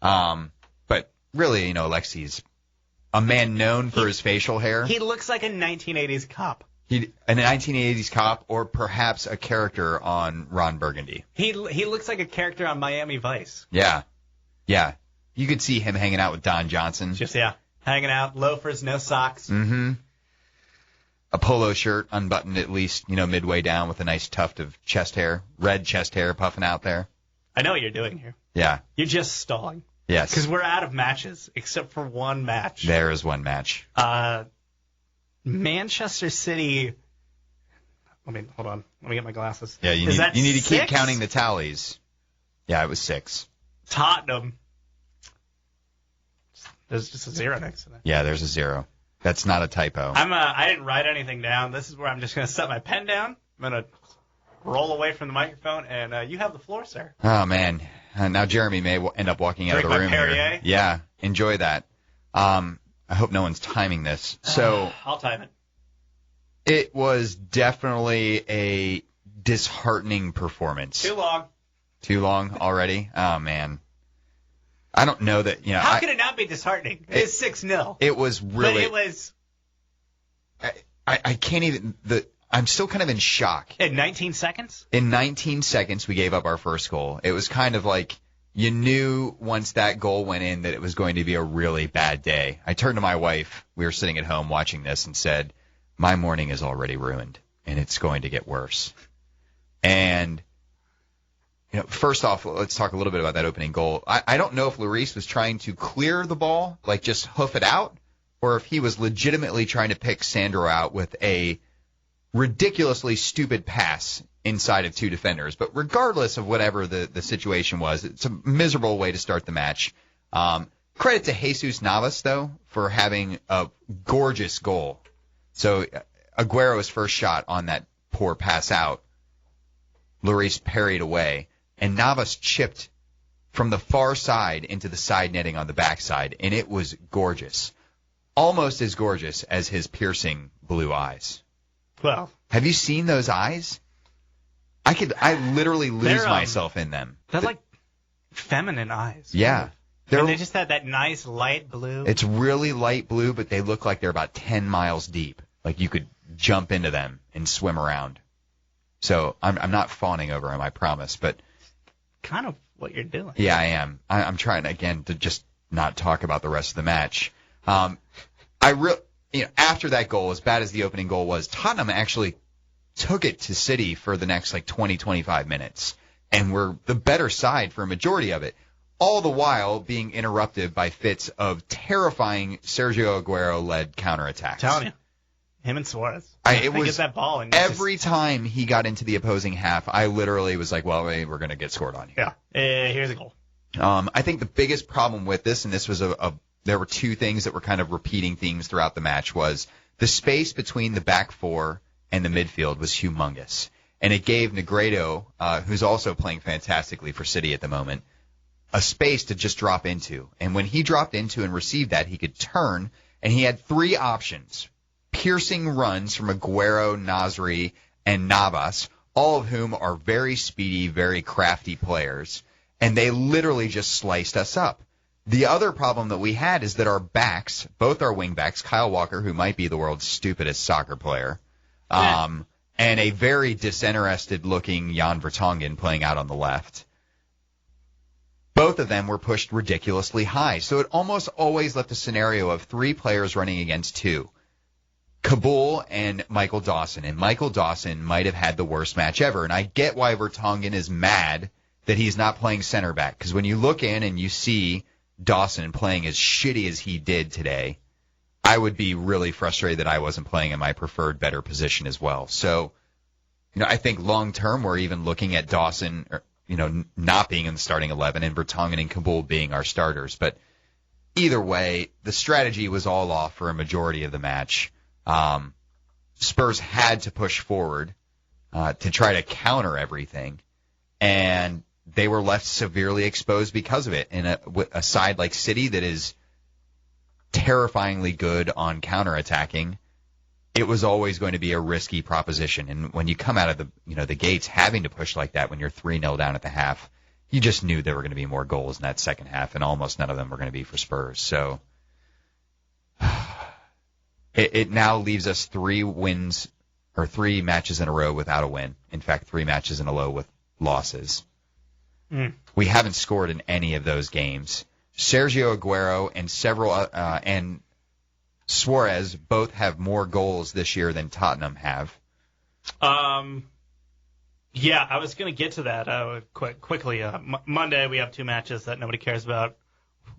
Speaker 2: But really, Alexi's a man known for his facial hair.
Speaker 1: He looks like a 1980s cop.
Speaker 2: A 1980s cop, or perhaps a character on Ron Burgundy.
Speaker 1: He looks like a character on Miami Vice.
Speaker 2: Yeah. You could see him hanging out with Don Johnson.
Speaker 1: Just hanging out, loafers, no socks.
Speaker 2: Mm-hmm. A polo shirt, unbuttoned at least, midway down with a nice tuft of chest hair, red chest hair puffing out there.
Speaker 1: I know what you're doing here.
Speaker 2: Yeah.
Speaker 1: You're just stalling.
Speaker 2: Yes.
Speaker 1: Because we're out of matches, except for one match.
Speaker 2: There is one match.
Speaker 1: Manchester City. Hold on. Let me get my glasses.
Speaker 2: Yeah, you need to keep counting the tallies. Yeah, it was 6.
Speaker 1: Tottenham. There's just a 0 next to that.
Speaker 2: Yeah, there's a 0. That's not a typo.
Speaker 1: I didn't write anything down. This is where I'm just going to set my pen down. I'm going to roll away from the microphone, and you have the floor, sir.
Speaker 2: Oh, man. Now Jeremy may end up walking out of the room here. Yeah, enjoy that. I hope no one's timing this. So
Speaker 1: I'll time it.
Speaker 2: It was definitely a disheartening performance.
Speaker 1: Too long
Speaker 2: already? Oh, man. I don't know that,
Speaker 1: How could it not be disheartening? It's 6-0.
Speaker 2: It was really.
Speaker 1: But it was.
Speaker 2: I can't even. I'm still kind of in shock.
Speaker 1: In 19 seconds?
Speaker 2: In 19 seconds, we gave up our first goal. It was kind of like you knew once that goal went in that it was going to be a really bad day. I turned to my wife. We were sitting at home watching this and said, my morning is already ruined, and it's going to get worse. And, first off, let's talk a little bit about that opening goal. I don't know if Lloris was trying to clear the ball, like just hoof it out, or if he was legitimately trying to pick Sandro out with a ridiculously stupid pass inside of 2 defenders. But regardless of whatever the situation was, it's a miserable way to start the match. Credit to Jesus Navas, though, for having a gorgeous goal. So Aguero's first shot on that poor pass out, Lloris parried away, and Navas chipped from the far side into the side netting on the backside, and it was gorgeous. Almost as gorgeous as his piercing blue eyes.
Speaker 1: Well,
Speaker 2: have you seen those eyes? I literally lose myself in them.
Speaker 1: They're like feminine eyes.
Speaker 2: Yeah.
Speaker 1: And they just had that nice light blue.
Speaker 2: It's really light blue, but they look like they're about 10 miles deep. Like you could jump into them and swim around. So I'm not fawning over him, I promise. But
Speaker 1: kind of what you're doing.
Speaker 2: Yeah, I am. I'm trying, again, to just not talk about the rest of the match. After that goal, as bad as the opening goal was, Tottenham actually took it to City for the next 20, 25 minutes, and were the better side for a majority of it, all the while being interrupted by fits of terrifying Sergio Aguero-led counterattacks.
Speaker 1: I'm telling you, him and Suarez.
Speaker 2: It was
Speaker 1: get that ball and
Speaker 2: every time he got into the opposing half, I literally was like, well, we're going to get scored on here.
Speaker 1: Yeah, here's a goal.
Speaker 2: I think the biggest problem with this, and this was there were two things that were kind of repeating themes throughout the match, was the space between the back four and the midfield was humongous. And it gave Negredo, who's also playing fantastically for City at the moment, a space to just drop into. And when he dropped into and received that, he could turn, and he had three options. Piercing runs from Aguero, Nasri, and Navas, all of whom are very speedy, very crafty players. And they literally just sliced us up. The other problem that we had is that our backs, both our wing backs, Kyle Walker, who might be the world's stupidest soccer player, and a very disinterested-looking Jan Vertonghen playing out on the left, both of them were pushed ridiculously high. So it almost always left a scenario of three players running against two, Kabul and Michael Dawson. And Michael Dawson might have had the worst match ever. And I get why Vertonghen is mad that he's not playing center back, because when you look in and you see Dawson playing as shitty as he did today, I would be really frustrated that I wasn't playing in my preferred, better position as well. So, I think long term we're even looking at Dawson, not being in the starting 11 and Vertonghen and Kabul being our starters. But either way, the strategy was all off for a majority of the match. Spurs had to push forward to try to counter everything, and they were left severely exposed because of it. And a side like City that is terrifyingly good on counterattacking, it was always going to be a risky proposition. And when you come out of the gates having to push like that when you're 3-0 down at the half, you just knew there were going to be more goals in that second half, and almost none of them were going to be for Spurs. So it now leaves us 3 matches in a row without a win. In fact, 3 matches in a row with losses. We haven't scored in any of those games. Sergio Aguero and and Suarez both have more goals this year than Tottenham have.
Speaker 1: Yeah, I was going to get to that quickly. Monday we have 2 matches that nobody cares about.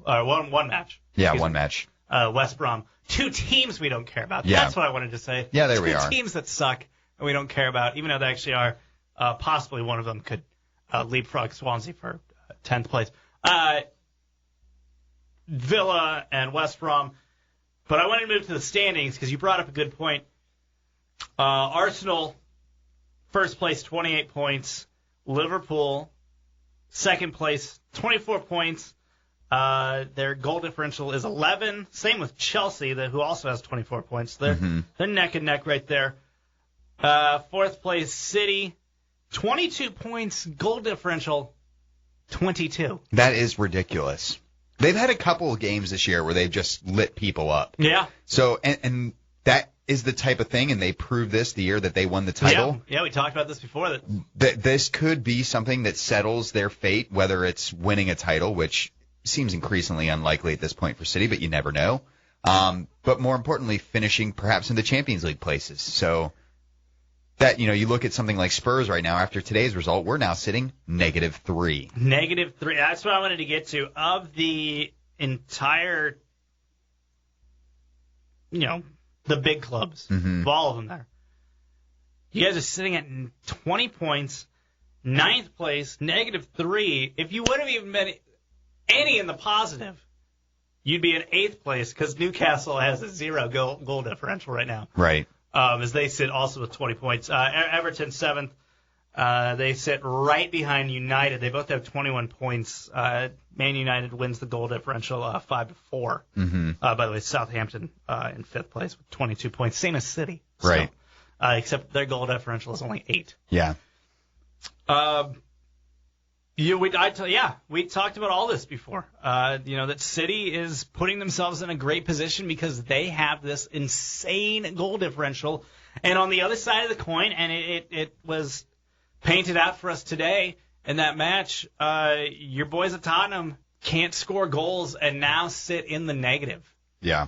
Speaker 1: One match.
Speaker 2: Yeah, one match.
Speaker 1: West Brom. 2 teams we don't care about.
Speaker 2: Yeah.
Speaker 1: That's what I wanted to say.
Speaker 2: Yeah, there we are.
Speaker 1: 2 teams that suck and we don't care about, even though they actually are. Possibly one of them could leapfrog Swansea for 10th place. Villa and West Brom. But I wanted to move to the standings because you brought up a good point. Arsenal, first place, 28 points. Liverpool, second place, 24 points. Their goal differential is 11. Same with Chelsea, who also has 24 points. They're neck and neck right there. Fourth place, City, 22 points. Goal differential, 22.
Speaker 2: That is ridiculous. They've had a couple of games this year where they've just lit people up.
Speaker 1: Yeah.
Speaker 2: So, and that is the type of thing, and they proved this the year that they won the title.
Speaker 1: Yeah, we talked about this before.
Speaker 2: That this could be something that settles their fate, whether it's winning a title, which seems increasingly unlikely at this point for City, but you never know. But more importantly, finishing perhaps in the Champions League places. So that, you look at something like Spurs right now, after today's result, we're now sitting -3.
Speaker 1: -3. That's what I wanted to get to. Of the entire, the big clubs, of all of them there, you guys are sitting at 20 points, 9th place, -3. If you would have even been any in the positive, you'd be in 8th place because Newcastle has a 0 goal differential right now.
Speaker 2: Right.
Speaker 1: As they sit also with 20 points. Everton 7th. They sit right behind United. They both have 21 points. Man United wins the goal differential 5-4. By the way, Southampton in 5th place with 22 points. Same as City.
Speaker 2: Right.
Speaker 1: So, except their goal differential is only 8.
Speaker 2: Yeah.
Speaker 1: We talked about all this before. That City is putting themselves in a great position because they have this insane goal differential. And on the other side of the coin, and it was painted out for us today, in that match, your boys at Tottenham can't score goals and now sit in the negative.
Speaker 2: Yeah.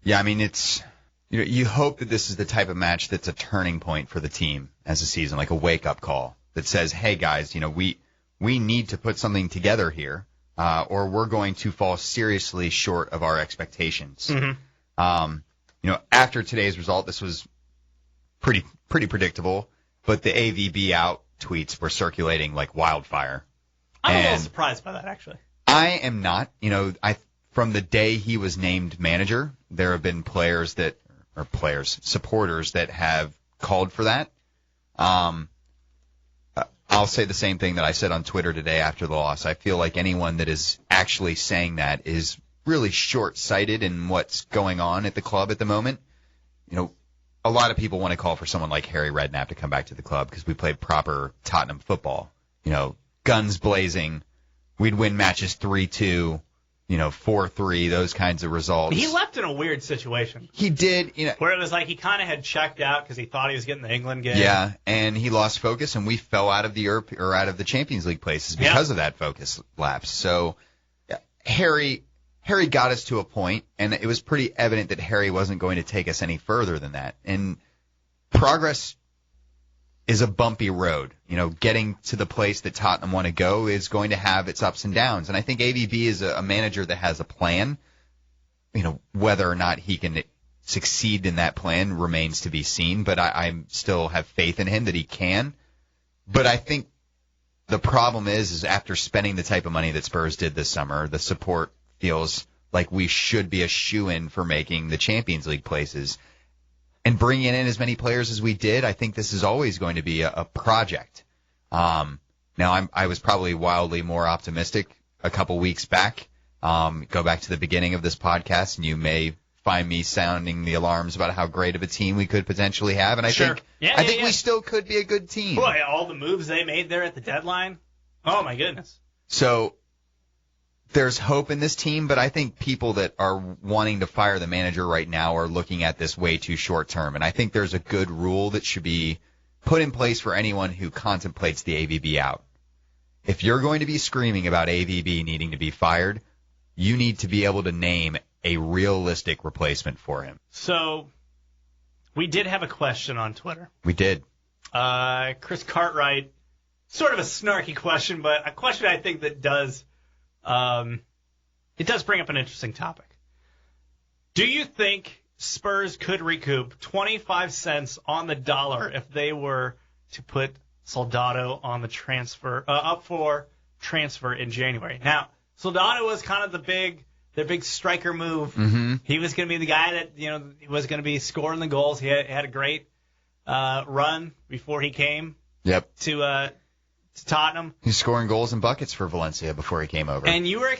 Speaker 2: Yeah, I mean, it's you hope that this is the type of match that's a turning point for the team as a season, like a wake-up call that says, hey, guys, we need to put something together here, or we're going to fall seriously short of our expectations.
Speaker 1: Mm-hmm.
Speaker 2: After today's result, this was pretty predictable, but the AVB out tweets were circulating like wildfire.
Speaker 1: I'm a little surprised by that, actually.
Speaker 2: I am not. From the day he was named manager, there have been supporters that have called for that. I'll say the same thing that I said on Twitter today after the loss. I feel like anyone that is actually saying that is really short-sighted in what's going on at the club at the moment. A lot of people want to call for someone like Harry Redknapp to come back to the club because we played proper Tottenham football. Guns blazing. We'd win matches 3-2, 4-3, those kinds of results.
Speaker 1: He left in a weird situation.
Speaker 2: He did.
Speaker 1: Where it was like he kind of had checked out because he thought he was getting the England game.
Speaker 2: Yeah, and he lost focus, and we fell out of the out of the Champions League places because of that focus lapse. So Harry got us to a point, and it was pretty evident that Harry wasn't going to take us any further than that. And progress is a bumpy road. Getting to the place that Tottenham want to go is going to have its ups and downs. And I think AVB is a manager that has a plan. Whether or not he can succeed in that plan remains to be seen, but I still have faith in him that he can. But I think the problem is after spending the type of money that Spurs did this summer, the support feels like we should be a shoo-in for making the Champions League places. And bringing in as many players as we did, I think this is always going to be a project. Now, I was probably wildly more optimistic a couple weeks back. Go back to the beginning of this podcast, and you may find me sounding the alarms about how great of a team we could potentially have. And I think we still could be a good team.
Speaker 1: Boy, all the moves they made there at the deadline. Oh, my goodness.
Speaker 2: So there's hope in this team, but I think people that are wanting to fire the manager right now are looking at this way too short term. And I think there's a good rule that should be put in place for anyone who contemplates the AVB out. If you're going to be screaming about AVB needing to be fired, you need to be able to name a realistic replacement for him.
Speaker 1: So we did have a question on Twitter.
Speaker 2: We did.
Speaker 1: Chris Cartwright, sort of a snarky question, but a question I think that does bring up an interesting topic. Do you think Spurs could recoup 25 cents on the dollar if they were to put Soldado on the transfer up for transfer in January? Now, Soldado was kind of their big striker move.
Speaker 2: Mm-hmm.
Speaker 1: He was going to be the guy that was going to be scoring the goals. He had a great run before he came.
Speaker 2: Yep.
Speaker 1: To Tottenham.
Speaker 2: He's scoring goals and buckets for Valencia before he came over.
Speaker 1: And you were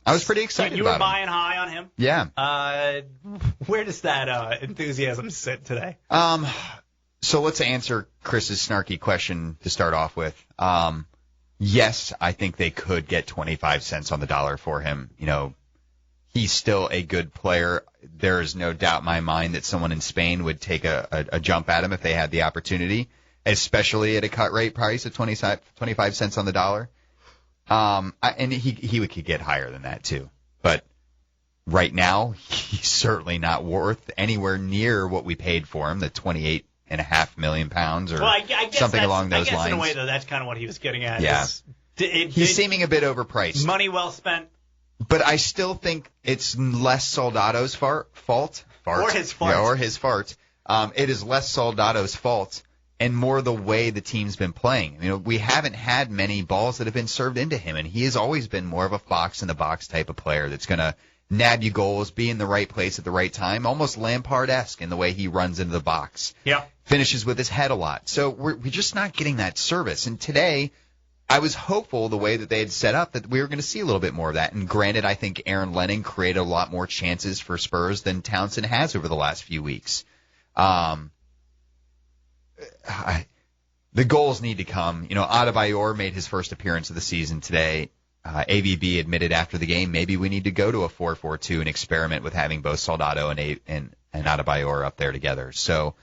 Speaker 2: I was pretty excited.
Speaker 1: You were buying high on him.
Speaker 2: Yeah.
Speaker 1: Where does that enthusiasm sit today?
Speaker 2: So let's answer Chris's snarky question to start off with. Yes, I think they could get 25 cents on the dollar for him. He's still a good player. There is no doubt in my mind that someone in Spain would take a jump at him if they had the opportunity, especially at a cut rate price of 25 cents on the dollar. And he could get higher than that too. But right now, he's certainly not worth anywhere near what we paid for him, the £28.5 million or
Speaker 1: I guess
Speaker 2: something along those lines.
Speaker 1: In a way, though, that's kind of what he was getting at.
Speaker 2: Yeah. He's seeming a bit overpriced.
Speaker 1: Money well spent.
Speaker 2: But I still think it's less Soldado's fault.
Speaker 1: Or his fart.
Speaker 2: Yeah, or his fart. It is less Soldado's fault and more the way the team's been playing. We haven't had many balls that have been served into him, and he has always been more of a fox-in-the-box type of player that's going to nab you goals, be in the right place at the right time, almost Lampard-esque in the way he runs into the box.
Speaker 1: Yeah.
Speaker 2: Finishes with his head a lot. So we're just not getting that service. And today, I was hopeful the way that they had set up that we were going to see a little bit more of that. And granted, I think Aaron Lennon created a lot more chances for Spurs than Townsend has over the last few weeks. The goals need to come. Adebayor made his first appearance of the season today. AVB admitted after the game, maybe we need to go to a 4-4-2 and experiment with having both Soldado and Adebayor up there together. So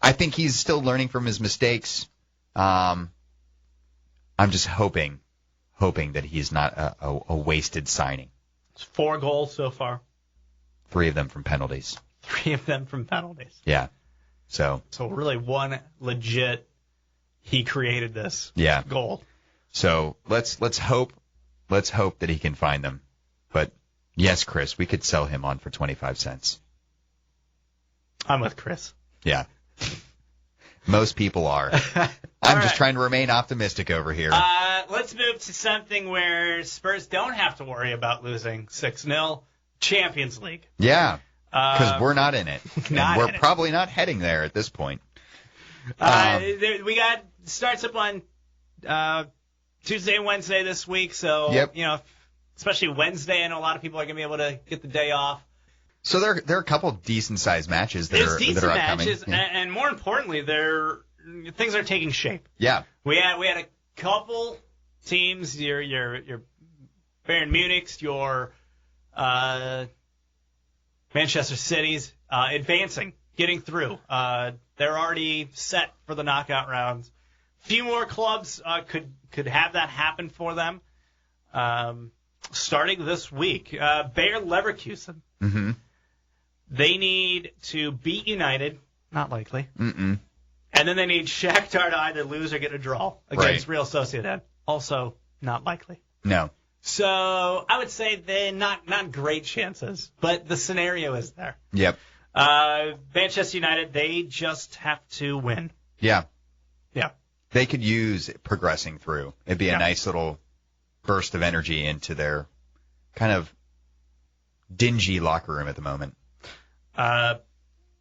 Speaker 2: I think he's still learning from his mistakes. I'm just hoping that he's not a wasted signing.
Speaker 1: It's 4 goals so far.
Speaker 2: 3 of them from penalties.
Speaker 1: 3 of them from penalties.
Speaker 2: Yeah. So
Speaker 1: really one legit, he created this goal.
Speaker 2: So let's hope that he can find them. But yes, Chris, we could sell him on for 25 cents.
Speaker 1: I'm with Chris.
Speaker 2: Yeah. Most people are. I'm just trying to remain optimistic over here.
Speaker 1: Let's move to something where Spurs don't have to worry about losing 6-0. Champions League.
Speaker 2: Yeah, because we're not in it. We're probably not heading there at this point.
Speaker 1: We got starts up on Tuesday and Wednesday this week, so especially Wednesday, I know a lot of people are going to be able to get the day off.
Speaker 2: So there are a couple decent-sized matches that are upcoming.
Speaker 1: Matches, and more importantly, things are taking shape.
Speaker 2: Yeah,
Speaker 1: we had a couple teams, your Bayern Munich's, your Manchester City's, advancing, getting through. They're already set for the knockout rounds. A few more clubs could have that happen for them. Starting this week, Bayer Leverkusen.
Speaker 2: Mm-hmm.
Speaker 1: They need to beat United, not likely.
Speaker 2: Mm-mm.
Speaker 1: And then they need Shakhtar to either lose or get a draw against Real Sociedad. Also, not likely.
Speaker 2: No.
Speaker 1: So I would say they're not great chances, but the scenario is there.
Speaker 2: Yep.
Speaker 1: Manchester United, they just have to win.
Speaker 2: Yeah.
Speaker 1: Yeah.
Speaker 2: They could use progressing through. It'd be a nice little burst of energy into their kind of dingy locker room at the moment.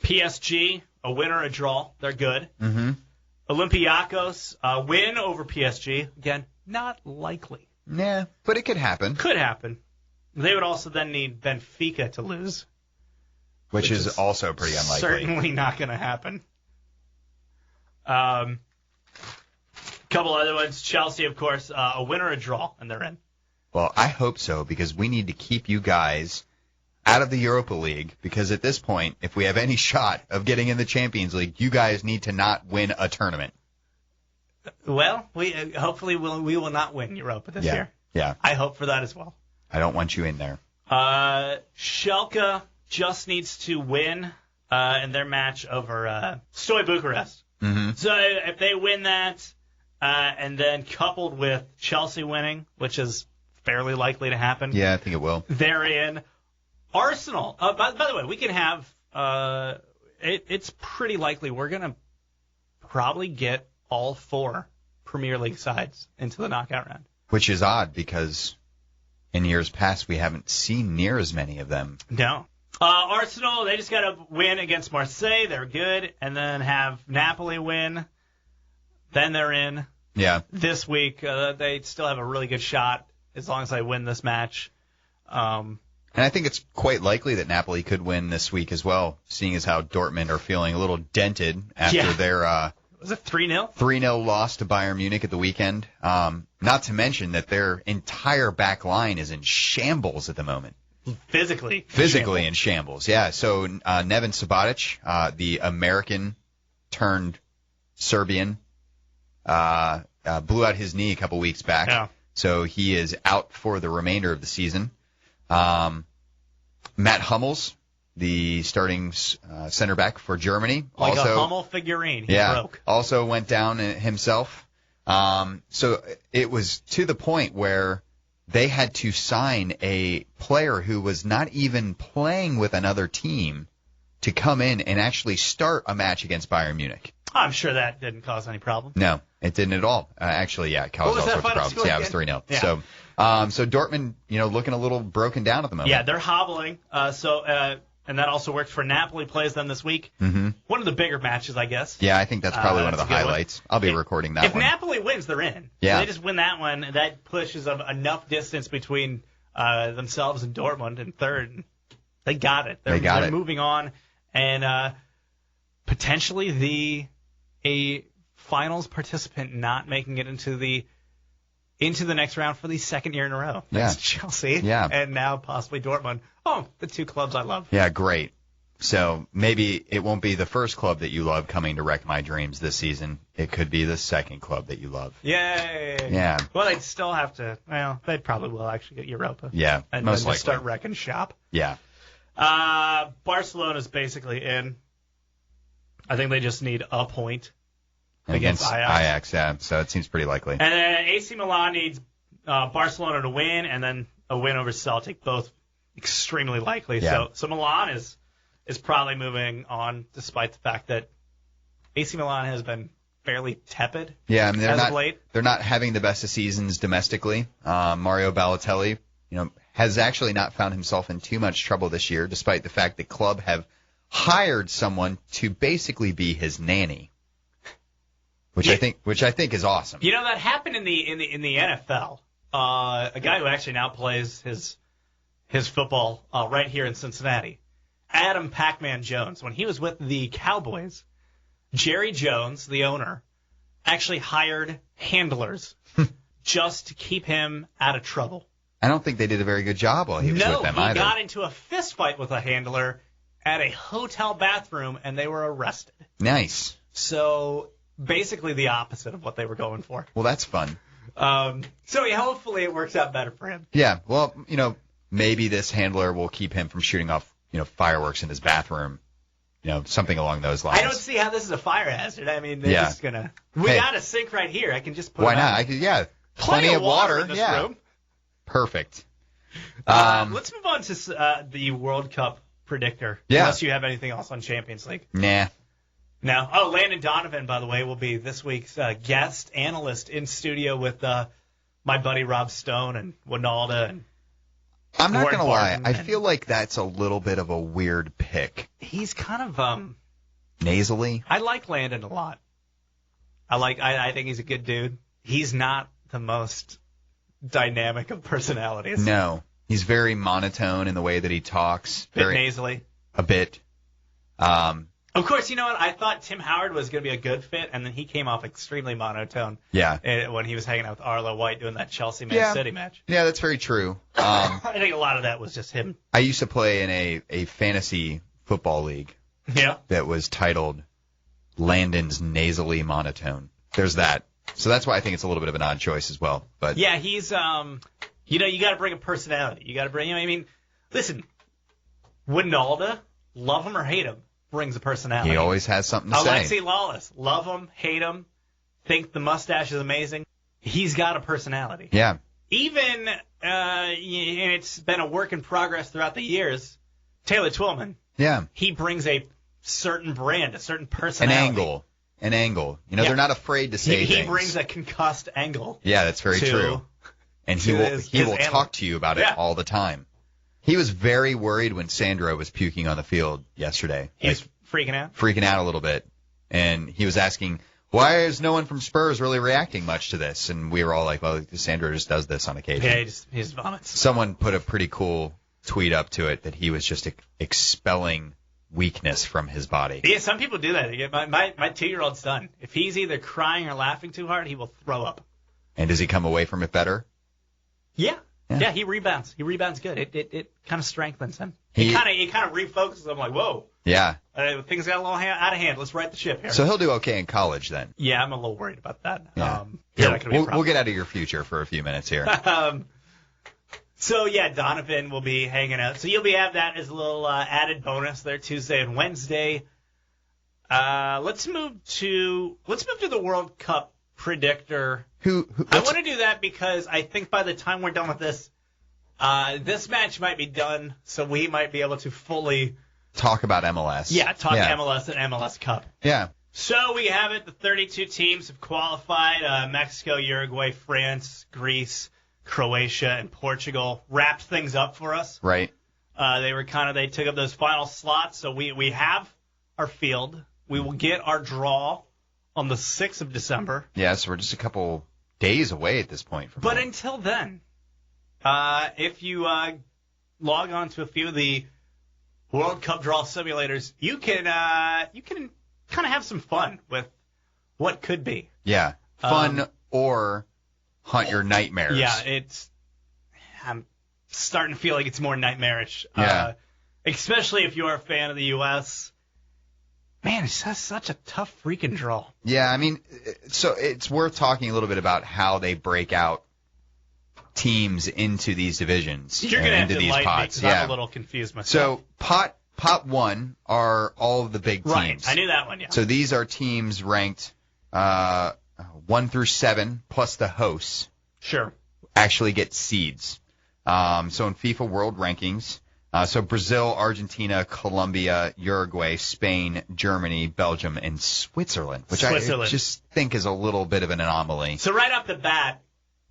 Speaker 1: PSG, a win or a draw, they're good.
Speaker 2: Mm-hmm.
Speaker 1: Olympiacos, a win over PSG, again, not likely.
Speaker 2: Yeah, but it could happen.
Speaker 1: Could happen. They would also then need Benfica to lose.
Speaker 2: Which is also pretty unlikely.
Speaker 1: Certainly not going to happen. Couple other ones. Chelsea, of course, a win or a draw, and they're in.
Speaker 2: Well, I hope so, because we need to keep you guys out of the Europa League, because at this point, if we have any shot of getting in the Champions League, you guys need to not win a tournament.
Speaker 1: Well, hopefully we will not win Europa this year.
Speaker 2: Yeah.
Speaker 1: I hope for that as well.
Speaker 2: I don't want you in there.
Speaker 1: Schalke just needs to win in their match over Steaua Bucharest.
Speaker 2: Mm-hmm.
Speaker 1: So if they win that, and then coupled with Chelsea winning, which is fairly likely to happen.
Speaker 2: Yeah, I think it will.
Speaker 1: They're in. Arsenal. By the way, we can have. It's pretty likely we're gonna probably get all 4 Premier League sides into the knockout round.
Speaker 2: Which is odd, because in years past we haven't seen near as many of them.
Speaker 1: No. Arsenal, they just got to win against Marseille. They're good. And then have Napoli win. Then they're in.
Speaker 2: Yeah.
Speaker 1: This week, they still have a really good shot as long as they win this match.
Speaker 2: And I think it's quite likely that Napoli could win this week as well, seeing as how Dortmund are feeling a little dented after their
Speaker 1: was it 3-0?
Speaker 2: 3-0 loss to Bayern Munich at the weekend. Not to mention that their entire back line is in shambles at the moment.
Speaker 1: Physically
Speaker 2: in shambles. Yeah. So Neven Subotic, the American turned Serbian, blew out his knee a couple weeks back.
Speaker 1: Yeah.
Speaker 2: So he is out for the remainder of the season. Matt Hummels, the starting center back for Germany,
Speaker 1: like
Speaker 2: also
Speaker 1: a Hummel figurine. He broke.
Speaker 2: Also went down himself. So it was to the point where they had to sign a player who was not even playing with another team to come in and actually start a match against Bayern Munich.
Speaker 1: I'm sure that didn't cause any problem.
Speaker 2: No, it didn't at all. Actually, it caused all sorts of problems. Yeah, it was 3-0.
Speaker 1: Yeah.
Speaker 2: So Dortmund, looking a little broken down at the moment.
Speaker 1: Yeah, they're hobbling. And that also worked for Napoli, plays them this week.
Speaker 2: Mm-hmm.
Speaker 1: One of the bigger matches, I guess.
Speaker 2: Yeah, I think that's probably one of the highlights. I'll be recording that
Speaker 1: one. If
Speaker 2: one.
Speaker 1: Napoli wins, they're in.
Speaker 2: Yeah.
Speaker 1: If they just win that one, that pushes enough distance between themselves and Dortmund in third. They got it. They're moving on. And potentially a finals participant not making it into the next round for the second year in a row. That's Chelsea.
Speaker 2: Yeah.
Speaker 1: And now possibly Dortmund. Oh, the 2 clubs I love.
Speaker 2: Yeah, great. So maybe it won't be the first club that you love coming to wreck my dreams this season. It could be the second club that you love.
Speaker 1: Yay!
Speaker 2: Yeah.
Speaker 1: Well, they'd still have to. Well, they probably will actually get Europa.
Speaker 2: Yeah,
Speaker 1: and
Speaker 2: most
Speaker 1: then
Speaker 2: likely.
Speaker 1: Just start wrecking shop.
Speaker 2: Yeah.
Speaker 1: Barcelona's basically in. I think they just need a point
Speaker 2: Against Ajax, yeah. So it seems pretty likely.
Speaker 1: And then AC Milan needs Barcelona to win, and then a win over Celtic, both extremely likely.
Speaker 2: Yeah.
Speaker 1: So Milan is probably moving on, despite the fact that AC Milan has been fairly tepid.
Speaker 2: Yeah, I mean,
Speaker 1: of late.
Speaker 2: They're not having the best of seasons domestically. Mario Balotelli, has actually not found himself in too much trouble this year, despite the fact that club have hired someone to basically be his nanny, which I think is awesome.
Speaker 1: That happened in the NFL. A guy who actually now plays his football right here in Cincinnati, Adam Pac-Man Jones. When he was with the Cowboys, Jerry Jones, the owner, actually hired handlers just to keep him out of trouble.
Speaker 2: I don't think they did a very good job while he was with them either.
Speaker 1: No, he got into a fist fight with a handler at a hotel bathroom, and they were arrested.
Speaker 2: Nice.
Speaker 1: So basically the opposite of what they were going for.
Speaker 2: Well, that's fun.
Speaker 1: So yeah, hopefully it works out better for him.
Speaker 2: Yeah, well, maybe this handler will keep him from shooting off, fireworks in his bathroom, something along those lines.
Speaker 1: I don't see how this is a fire hazard. I mean, they're just gonna. We got a sink right here. I can just put.
Speaker 2: Why not? Plenty of water
Speaker 1: in this room.
Speaker 2: Perfect.
Speaker 1: Let's move on to the World Cup predictor.
Speaker 2: Yeah.
Speaker 1: Unless you have anything else on Champions League.
Speaker 2: Nah.
Speaker 1: No. Oh, Landon Donovan, by the way, will be this week's guest analyst in studio with my buddy Rob Stone and Winalda. And
Speaker 2: I'm not going to lie.
Speaker 1: Barton,
Speaker 2: I feel like that's a little bit of a weird pick.
Speaker 1: He's kind of
Speaker 2: nasally.
Speaker 1: I like Landon a lot. I think he's a good dude. He's not the most dynamic of personalities.
Speaker 2: No. He's very monotone in the way that he talks.
Speaker 1: Very nasally.
Speaker 2: A bit.
Speaker 1: Of course, you know what? I thought Tim Howard was going to be a good fit, and then he came off extremely monotone.
Speaker 2: Yeah.
Speaker 1: When he was hanging out with Arlo White doing that Chelsea-Man City match.
Speaker 2: Yeah, that's very true.
Speaker 1: I think a lot of that was just him.
Speaker 2: I used to play in a fantasy football league.
Speaker 1: Yeah.
Speaker 2: That was titled Landon's Nasally Monotone. There's that. So that's why I think it's a little bit of an odd choice as well. But
Speaker 1: yeah, he's you got to bring a personality. You got to bring. Listen, Winalda, love him or hate him, brings a personality.
Speaker 2: He always has something to say.
Speaker 1: Alexi Lawless, love him, hate him, think the mustache is amazing. He's got a personality.
Speaker 2: Yeah.
Speaker 1: Even and it's been a work in progress throughout the years. Taylor Twellman.
Speaker 2: Yeah.
Speaker 1: He brings a certain brand, a certain personality.
Speaker 2: An angle. They're not afraid to say things.
Speaker 1: He brings a concussed angle.
Speaker 2: Yeah, that's very true. And he will talk to you about it all the time. He was very worried when Sandro was puking on the field yesterday.
Speaker 1: He was freaking out?
Speaker 2: Freaking out a little bit. And he was asking, why is no one from Spurs really reacting much to this? And we were all like, well, Sandro just does this on occasion.
Speaker 1: Yeah, he just vomits.
Speaker 2: Someone put a pretty cool tweet up to it that he was just expelling weakness from his body.
Speaker 1: Yeah, some people do that. My 2-year-old son, if he's either crying or laughing too hard, he will throw up.
Speaker 2: And does he come away from it better?
Speaker 1: Yeah, he rebounds. He rebounds good. It kind of strengthens him. It kind of refocuses him like, whoa.
Speaker 2: Yeah.
Speaker 1: Things got a little out of hand. Let's right the ship here.
Speaker 2: So he'll do okay in college then.
Speaker 1: Yeah, I'm a little worried about that.
Speaker 2: Yeah. We'll get out of your future for a few minutes here.
Speaker 1: So, yeah, Donovan will be hanging out. So you'll have that as a little added bonus there Tuesday and Wednesday. Let's move to the World Cup predictor. I want to do that because I think by the time we're done with this, this match might be done, so we might be able to fully
Speaker 2: talk about MLS.
Speaker 1: Yeah, MLS and MLS Cup.
Speaker 2: Yeah.
Speaker 1: So we have it. The 32 teams have qualified. Mexico, Uruguay, France, Greece, Croatia, and Portugal wrapped things up for us.
Speaker 2: Right.
Speaker 1: They took up those final slots, so we have our field. We will get our draw on the 6th of December.
Speaker 2: Yeah, so we're just a couple days away at this point.
Speaker 1: But until then, if you log on to a few of the World Cup draw simulators, you can kind of have some fun with what could be.
Speaker 2: Yeah, fun or hunt your nightmares.
Speaker 1: Yeah, I'm starting to feel like it's more nightmarish.
Speaker 2: Yeah.
Speaker 1: especially if you're a fan of the U.S. Man, it's just such a tough freaking draw.
Speaker 2: Yeah, I mean, so it's worth talking a little bit about how they break out teams into these divisions.
Speaker 1: You're going to have
Speaker 2: into
Speaker 1: to
Speaker 2: these
Speaker 1: enlighten
Speaker 2: pots.
Speaker 1: me, 'cause
Speaker 2: Yeah.
Speaker 1: I'm a little confused myself.
Speaker 2: So pot 1 are all of the big teams.
Speaker 1: Right, I knew that one, yeah.
Speaker 2: So these are teams ranked 1 through 7 plus the hosts.
Speaker 1: Sure.
Speaker 2: Actually get seeds. So in FIFA World Rankings, so Brazil, Argentina, Colombia, Uruguay, Spain, Germany, Belgium, and Switzerland, which I just think is a little bit of an anomaly.
Speaker 1: So right off the bat,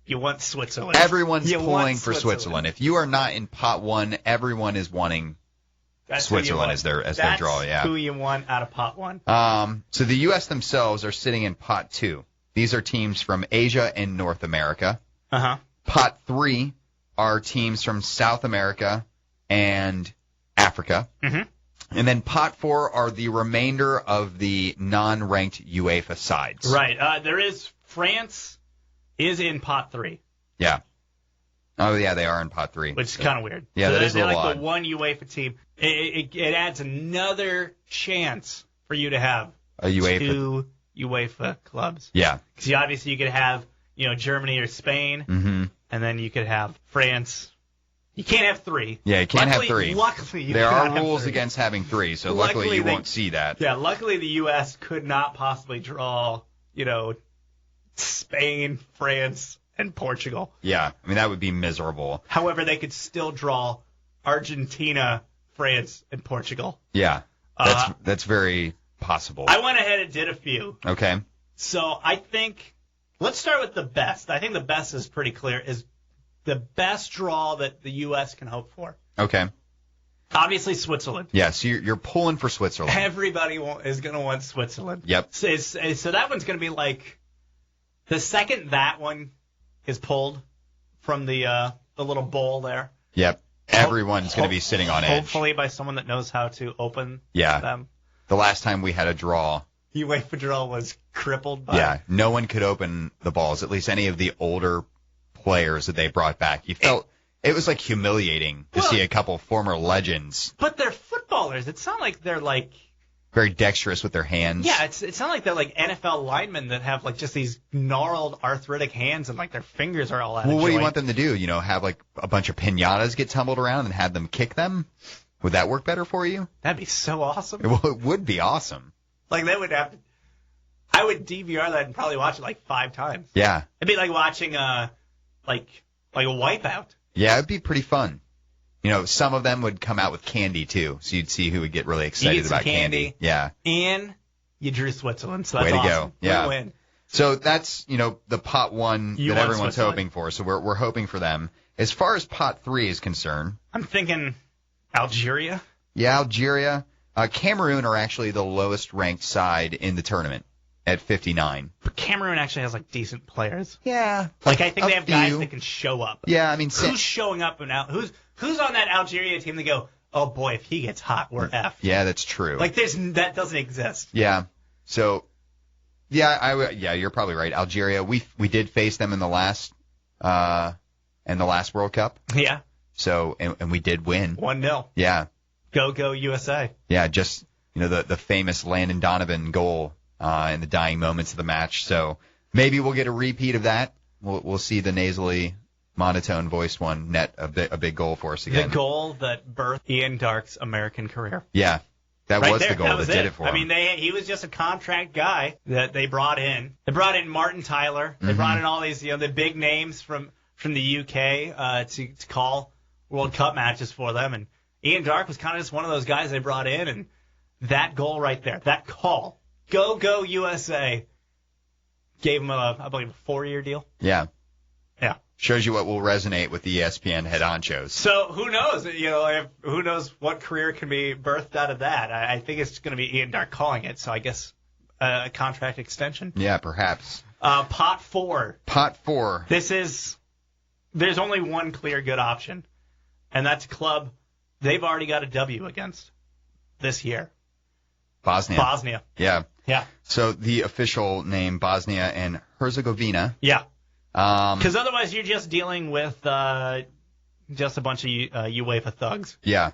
Speaker 1: you want Switzerland.
Speaker 2: Everyone's pulling for Switzerland. If you are not in pot 1, everyone is wanting Switzerland as their draw. Yeah.
Speaker 1: That's who you want out of pot 1.
Speaker 2: So the U.S. themselves are sitting in pot 2. These are teams from Asia and North America.
Speaker 1: Uh-huh.
Speaker 2: Pot 3 are teams from South America and Africa.
Speaker 1: Mm-hmm.
Speaker 2: And then pot 4 are the remainder of the non-ranked UEFA sides.
Speaker 1: Right. There is France is in pot 3.
Speaker 2: Yeah. Oh, yeah, they are in pot 3.
Speaker 1: Which is kind of weird.
Speaker 2: Yeah,
Speaker 1: so
Speaker 2: that is a little
Speaker 1: like
Speaker 2: odd.
Speaker 1: the one UEFA team. It adds another chance for you to have
Speaker 2: A UEFA.
Speaker 1: 2 UEFA clubs.
Speaker 2: Yeah.
Speaker 1: Because obviously you could have, Germany or Spain,
Speaker 2: Mm-hmm.
Speaker 1: and then you could have France. You can't have 3.
Speaker 2: Yeah, you can't have 3.
Speaker 1: Luckily, you
Speaker 2: there
Speaker 1: cannot
Speaker 2: are
Speaker 1: have
Speaker 2: rules
Speaker 1: 3.
Speaker 2: against having 3, so luckily you won't see that.
Speaker 1: Yeah, luckily the U.S. could not possibly draw, Spain, France, and Portugal.
Speaker 2: Yeah, I mean, that would be miserable.
Speaker 1: However, they could still draw Argentina, France, and Portugal.
Speaker 2: Yeah, that's very possible.
Speaker 1: I went ahead and did a few.
Speaker 2: Okay.
Speaker 1: So I think, let's start with the best. I think the best is pretty clear, is the best draw that the U.S. can hope for.
Speaker 2: Okay.
Speaker 1: Obviously, Switzerland.
Speaker 2: Yeah, so you're pulling for Switzerland.
Speaker 1: Everybody is going to want Switzerland.
Speaker 2: Yep.
Speaker 1: So that one's going to be like, the second that one is pulled from the little bowl there.
Speaker 2: Yep. Everyone's going to be sitting on edge.
Speaker 1: Hopefully by someone that knows how to open them.
Speaker 2: The last time we had a draw.
Speaker 1: UEFA draw was crippled by.
Speaker 2: Yeah, no one could open the balls, at least any of the older players that they brought back. You felt it was like humiliating to see a couple former legends.
Speaker 1: But they're footballers. It's not like they're like
Speaker 2: very dexterous with their hands.
Speaker 1: Yeah, it's not like they're like NFL linemen that have like just these gnarled arthritic hands and like their fingers are all out of
Speaker 2: Well, what do you
Speaker 1: joint.
Speaker 2: want them to do? Have like a bunch of piñatas get tumbled around and have them kick them? Would that work better for you?
Speaker 1: That'd be so awesome.
Speaker 2: Well, it would be awesome.
Speaker 1: Like they would have to. I would DVR that and probably watch it like 5 times.
Speaker 2: Yeah.
Speaker 1: It'd be like watching like a Wipeout.
Speaker 2: Yeah, it'd be pretty fun. Some of them would come out with candy too, so you'd see who would get really excited about candy. Yeah.
Speaker 1: And you drew Switzerland, so that's
Speaker 2: Way to
Speaker 1: awesome.
Speaker 2: go. Yeah.
Speaker 1: Win.
Speaker 2: So that's, the pot 1
Speaker 1: You
Speaker 2: that
Speaker 1: want
Speaker 2: everyone's
Speaker 1: Switzerland?
Speaker 2: hoping for. So we're hoping for them. As far as pot 3 is concerned,
Speaker 1: I'm thinking Algeria.
Speaker 2: yeah, Algeria, Cameroon are actually the lowest ranked side in the tournament at 59.
Speaker 1: But Cameroon actually has like decent players.
Speaker 2: Yeah.
Speaker 1: Like I think
Speaker 2: a
Speaker 1: they have guys
Speaker 2: few.
Speaker 1: that can show up.
Speaker 2: Yeah, I mean,
Speaker 1: Who's showing up and out? Who's on that Algeria team that go, oh boy, if he gets hot, we're F.
Speaker 2: Yeah, that's true.
Speaker 1: Like that doesn't exist.
Speaker 2: Yeah. So, yeah, you're probably right. Algeria, we did face them in the last World Cup.
Speaker 1: Yeah.
Speaker 2: So, and we did win.
Speaker 1: 1-0.
Speaker 2: Yeah.
Speaker 1: Go USA.
Speaker 2: Yeah, just the famous Landon Donovan goal in the dying moments of the match. So maybe we'll get a repeat of that. We'll see the nasally monotone voiced one net a big goal for us again.
Speaker 1: The goal that birthed Ian Dark's American career.
Speaker 2: Yeah, that
Speaker 1: right
Speaker 2: was
Speaker 1: there.
Speaker 2: the goal that did it for him.
Speaker 1: I mean, he was just a contract guy that they brought in. They brought in Martin Tyler. They brought in all these the big names from the UK to call World Cup matches for them. And Ian Dark was kind of just one of those guys they brought in. And that goal right there, that call, go USA, gave him I believe a 4-year deal.
Speaker 2: Yeah.
Speaker 1: Yeah.
Speaker 2: Shows you what will resonate with the ESPN head honchos.
Speaker 1: So who knows? Who knows what career can be birthed out of that? I think it's going to be Ian Dark calling it. So I guess a contract extension.
Speaker 2: Yeah, perhaps.
Speaker 1: Pot 4.
Speaker 2: Pot 4.
Speaker 1: There's only one clear good option, and that's a club they've already got a W against this year. Bosnia.
Speaker 2: Yeah.
Speaker 1: Yeah.
Speaker 2: So the official name, Bosnia and Herzegovina.
Speaker 1: Yeah. Because otherwise you're just dealing with just a bunch of UEFA thugs.
Speaker 2: Yeah.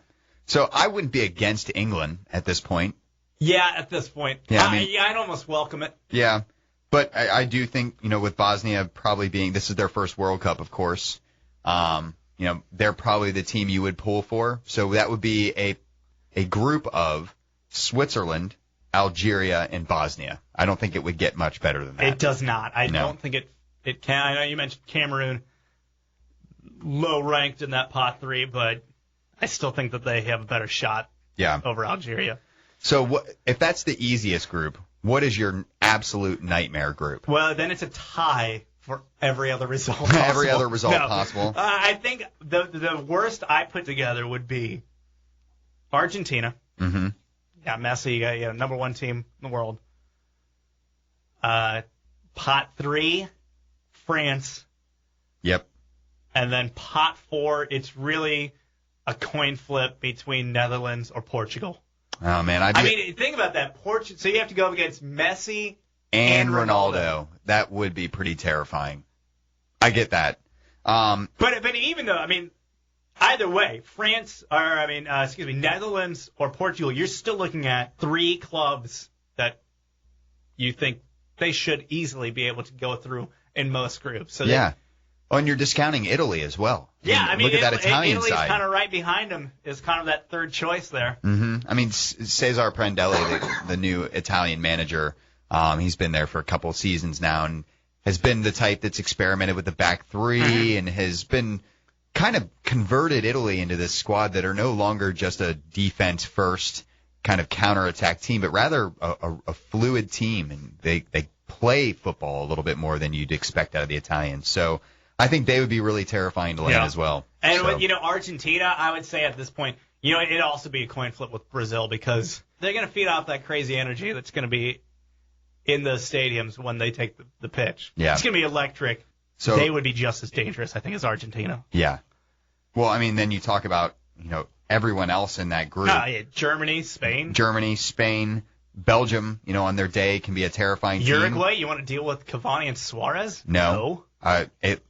Speaker 2: So I wouldn't be against England at this point.
Speaker 1: Yeah, at this point.
Speaker 2: Yeah,
Speaker 1: I'd almost welcome it.
Speaker 2: Yeah, but I do think, with Bosnia probably being, this is their first World Cup, of course, they're probably the team you would pull for. So that would be a group of Switzerland, Algeria, and Bosnia. I don't think it would get much better than that.
Speaker 1: It does not. I don't think it can. I know you mentioned Cameroon, low ranked in that pot 3, but I still think that they have a better shot over Algeria.
Speaker 2: So if that's the easiest group, what is your absolute nightmare group?
Speaker 1: Well, then it's a tie for every other result possible.
Speaker 2: Every other result possible.
Speaker 1: I think the worst I put together would be Argentina.
Speaker 2: Mm-hmm.
Speaker 1: Yeah, Messi, number 1 team in the world. Pot 3, France.
Speaker 2: Yep.
Speaker 1: And then pot 4, it's really a coin flip between Netherlands or Portugal.
Speaker 2: Oh, man.
Speaker 1: Think about that. So you have to go up against Messi
Speaker 2: and Ronaldo. That would be pretty terrifying. I get that.
Speaker 1: But even though, either way, Netherlands or Portugal, you're still looking at 3 clubs that you think they should easily be able to go through in most groups. So
Speaker 2: and you're discounting Italy as well.
Speaker 1: Yeah,
Speaker 2: look at that Italian
Speaker 1: Italy's
Speaker 2: side.
Speaker 1: kind of right behind them. Is kind of that third choice there.
Speaker 2: Mm-hmm. Cesar Prandelli, the new Italian manager, he's been there for a couple of seasons now and has been the type that's experimented with the back 3 and has been kind of converted Italy into this squad that are no longer just a defense-first kind of counterattack team, but rather a fluid team, and they play football a little bit more than you'd expect out of the Italians. So I think they would be really terrifying to land as well.
Speaker 1: And Argentina, I would say at this point, it'd also be a coin flip with Brazil because they're going to feed off that crazy energy that's going to be in the stadiums when they take the pitch.
Speaker 2: Yeah.
Speaker 1: It's going to be electric. So they would be just as dangerous, I think, as Argentina.
Speaker 2: Yeah. Well, then you talk about, everyone else in that group.
Speaker 1: Germany, Spain,
Speaker 2: Belgium, on their day can be a terrifying team.
Speaker 1: Uruguay, you want to deal with Cavani and Suarez?
Speaker 2: No.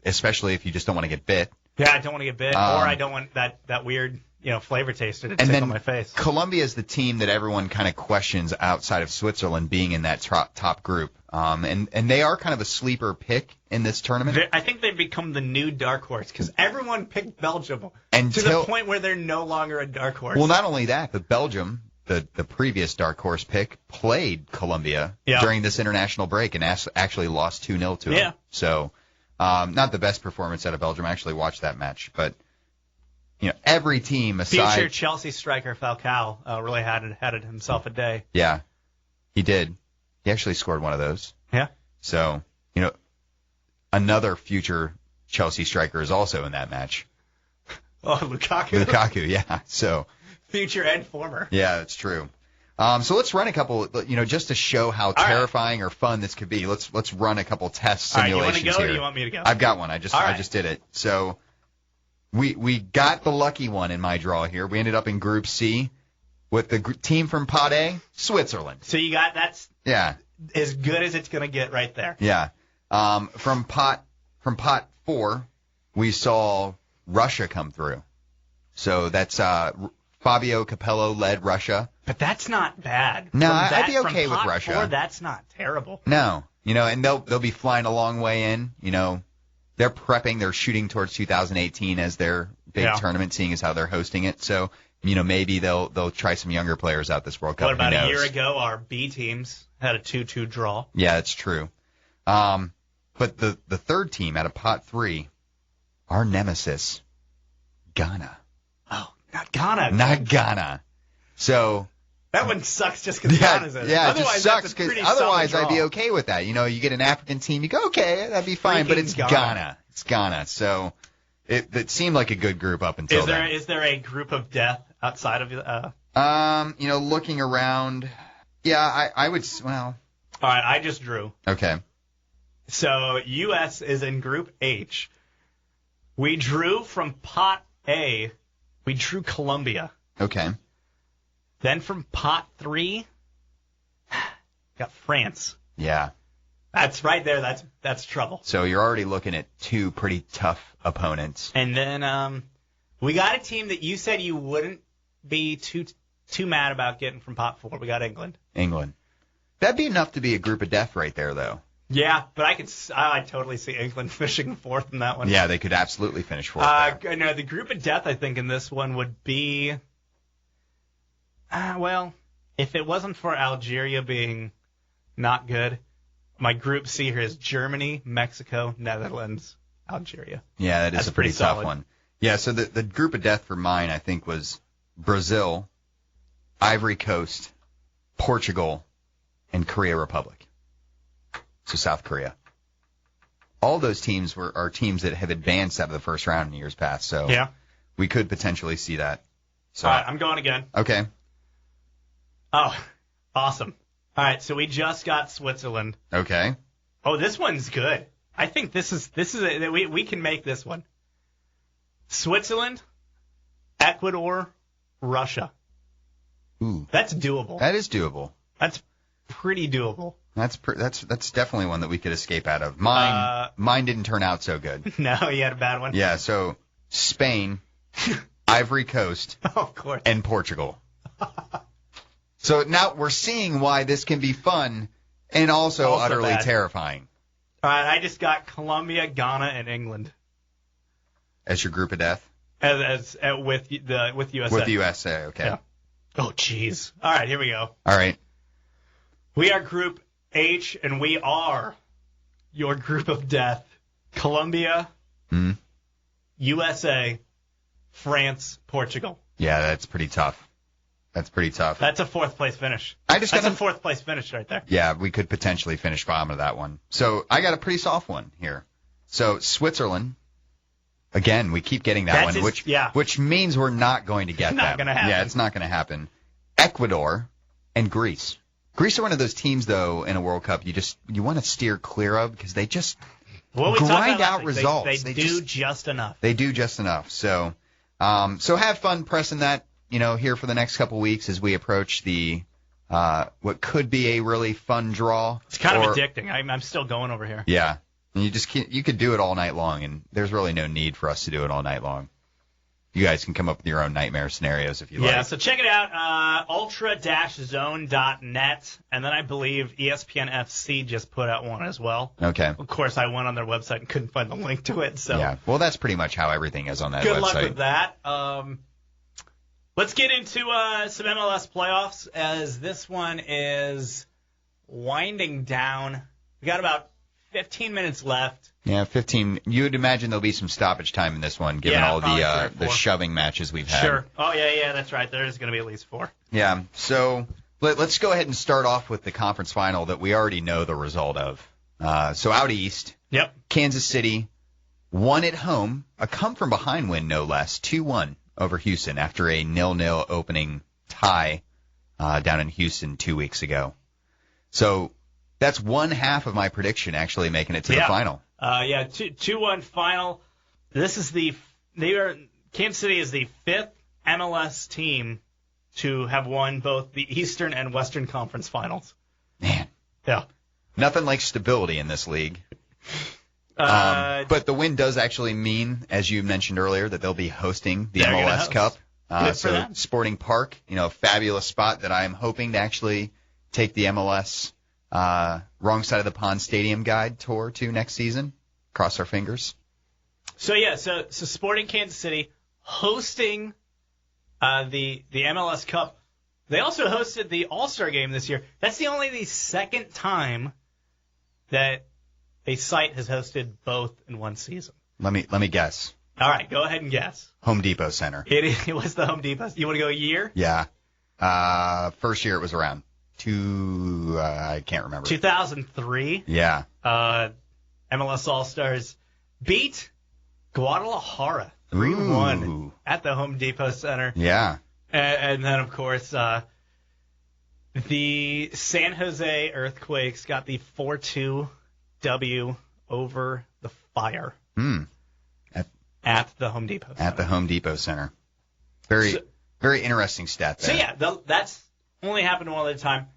Speaker 2: Especially if you just don't want to get bit.
Speaker 1: Yeah, I don't want to get bit, or I don't want that weird, flavor taster to tickle my face.
Speaker 2: Colombia is the team that everyone kind of questions outside of Switzerland being in that top group. And they are kind of a sleeper pick in this tournament.
Speaker 1: I think they've become the new dark horse because everyone picked Belgium to the point where they're no longer a dark horse.
Speaker 2: Well, not only that, but Belgium, the previous dark horse pick, played Colombia during this international break and actually lost 2-0 to them.
Speaker 1: Yeah.
Speaker 2: So not the best performance out of Belgium. I actually watched that match, but every team aside.
Speaker 1: Future Chelsea striker Falcao really had it himself a day.
Speaker 2: Yeah, he did. He actually scored one of those.
Speaker 1: Yeah.
Speaker 2: So, another future Chelsea striker is also in that match.
Speaker 1: Oh, Lukaku?
Speaker 2: Lukaku, yeah. So.
Speaker 1: Future and former.
Speaker 2: Yeah, that's true. So let's run a couple, just to show how terrifying or fun this could be. Let's run a couple test simulations here.
Speaker 1: You want to go or do you want me to go?
Speaker 2: I've got one. I just did it. So we got the lucky one in my draw here. We ended up in Group C with the team from Pot A, Switzerland.
Speaker 1: So you got that's as good as it's going to get right there.
Speaker 2: Yeah. From pot 4, we saw Russia come through. So that's Fabio Capello led Russia.
Speaker 1: But that's not bad.
Speaker 2: No, I'd be okay with Russia.
Speaker 1: 4, that's not terrible.
Speaker 2: No. And they'll be flying a long way in. They're prepping. They're shooting towards 2018 as their big tournament, seeing as how they're hosting it. So, maybe they'll try some younger players out this World Cup.
Speaker 1: What about a year ago, our B teams had a 2-2 draw?
Speaker 2: Yeah, that's true. But the third team out of pot 3, our nemesis, Ghana.
Speaker 1: Oh, not Ghana.
Speaker 2: Not Ghana. So
Speaker 1: that one sucks just because Ghana's in it.
Speaker 2: Yeah, it just sucks because otherwise I'd be okay with that. You get an African team, you go, okay, that'd be fine. But it's Ghana. It's Ghana. So it seemed like a good group up until then.
Speaker 1: Is there a group of death outside of
Speaker 2: looking around, I would. Well,
Speaker 1: all right, I just drew.
Speaker 2: Okay.
Speaker 1: So U.S. is in Group H. We drew from Pot A. We drew Colombia.
Speaker 2: Okay.
Speaker 1: Then from Pot 3, got France.
Speaker 2: Yeah.
Speaker 1: That's right there. That's trouble.
Speaker 2: So you're already looking at 2 pretty tough opponents.
Speaker 1: And then we got a team that you said you wouldn't be too mad about getting from pot 4. We got England.
Speaker 2: That'd be enough to be a group of death right there, though.
Speaker 1: Yeah, but I totally see England finishing 4th in that one.
Speaker 2: Yeah, they could absolutely finish 4th.
Speaker 1: No, the group of death, I think, in this one would be, well, if it wasn't for Algeria being not good, my group C here is Germany, Mexico, Netherlands, Algeria.
Speaker 2: Yeah, that's a pretty tough
Speaker 1: solid
Speaker 2: one. Yeah, so the group of death for mine, I think, was Brazil, Ivory Coast, Portugal, and Korea Republic. So South Korea. All those teams are teams that have advanced out of the first round in years past. So
Speaker 1: yeah,
Speaker 2: we could potentially see that. So,
Speaker 1: all right, I'm going again.
Speaker 2: Okay.
Speaker 1: Oh, awesome. All right, so we just got Switzerland.
Speaker 2: Okay.
Speaker 1: Oh, this one's good. I think we can make this one. Switzerland, Ecuador, Russia.
Speaker 2: Ooh.
Speaker 1: That's doable.
Speaker 2: That is doable.
Speaker 1: That's pretty doable.
Speaker 2: That's definitely one that we could escape out of. Mine didn't turn out so good.
Speaker 1: No, you had a bad one.
Speaker 2: Yeah, so Spain, Ivory Coast,
Speaker 1: of course,
Speaker 2: and Portugal. So now we're seeing why this can be fun and also utterly
Speaker 1: bad.
Speaker 2: Terrifying.
Speaker 1: All right, I just got Colombia, Ghana, and England
Speaker 2: as your group of death.
Speaker 1: With USA.
Speaker 2: With the USA, okay.
Speaker 1: Yeah. Oh, jeez. All right, here we go.
Speaker 2: All right.
Speaker 1: We are Group H, and we are your group of death. Colombia, USA, France, Portugal.
Speaker 2: Yeah, that's pretty tough. That's a
Speaker 1: 4th place finish.
Speaker 2: That's
Speaker 1: a 4th place finish right there.
Speaker 2: Yeah, we could potentially finish bottom of that one. So I got a pretty soft one here. So Switzerland. Again, we keep getting that one, which means we're not going to get that.
Speaker 1: Not going to happen.
Speaker 2: Yeah, it's not going to happen. Ecuador and Greece. Greece are one of those teams, though, in a World Cup you want to steer clear of because they just grind out results.
Speaker 1: They do just enough.
Speaker 2: They do just enough. So have fun pressing that, here for the next couple weeks as we approach the what could be a really fun draw.
Speaker 1: It's kind of addicting. I'm still going over here.
Speaker 2: Yeah. And you could do it all night long, and there's really no need for us to do it all night long. You guys can come up with your own nightmare scenarios if you like.
Speaker 1: Yeah, so check it out, ultra-zone.net, and then I believe ESPN FC just put out one as well.
Speaker 2: Okay.
Speaker 1: Of course, I went on their website and couldn't find the link to it. So
Speaker 2: yeah, well, that's pretty much how everything is on that website.
Speaker 1: Good luck with that. Let's get into some MLS playoffs, as this one is winding down. We got about 15 minutes left.
Speaker 2: Yeah, 15. You would imagine there'll be some stoppage time in this one, given all the shoving matches we've had.
Speaker 1: Sure. Oh, yeah, that's right. There's going to be at least 4.
Speaker 2: Yeah, so let's go ahead and start off with the conference final that we already know the result of. So out east,
Speaker 1: yep.
Speaker 2: Kansas City won at home, a come-from-behind win, no less, 2-1 over Houston after a 0-0 opening tie down in Houston 2 weeks ago. So that's one half of my prediction actually making it to the final.
Speaker 1: 2-1 final. Kansas City is the 5th MLS team to have won both the Eastern and Western Conference Finals.
Speaker 2: Man.
Speaker 1: Yeah.
Speaker 2: Nothing like stability in this league. But the win does actually mean, as you mentioned earlier, that they'll be hosting the MLS Cup. So Sporting Park, fabulous spot that I'm hoping to actually take the MLS Wrong Side of the Pond Stadium Guide tour to next season. Cross our fingers.
Speaker 1: So Sporting Kansas City hosting the MLS Cup. They also hosted the All-Star Game this year. That's the second time that a site has hosted both in one season.
Speaker 2: Let me guess.
Speaker 1: All right, go ahead and guess.
Speaker 2: Home Depot Center.
Speaker 1: It was the Home Depot. You want to go a year?
Speaker 2: Yeah. First year it was around I can't remember.
Speaker 1: 2003.
Speaker 2: Yeah.
Speaker 1: MLS All-Stars beat Guadalajara 3-1 at the Home Depot Center.
Speaker 2: Yeah.
Speaker 1: And then, of course, the San Jose Earthquakes got the 4-2 W over the Fire at the Home Depot Center.
Speaker 2: At the Home Depot Center. Very interesting stat there.
Speaker 1: So, yeah, that's only happened one other time.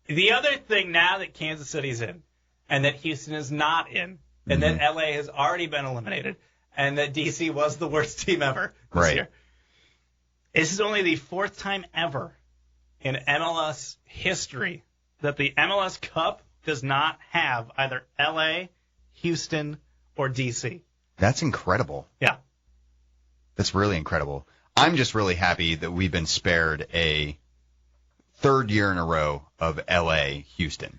Speaker 1: The other thing now that Kansas City's in and that Houston is not in and that LA has already been eliminated and that DC was the worst team ever this year This is only the fourth time ever in MLS history that the MLS Cup does not have either L.A., Houston, or D.C.
Speaker 2: That's incredible.
Speaker 1: Yeah.
Speaker 2: That's really incredible. I'm just really happy that we've been spared a third year in a row of L.A., Houston.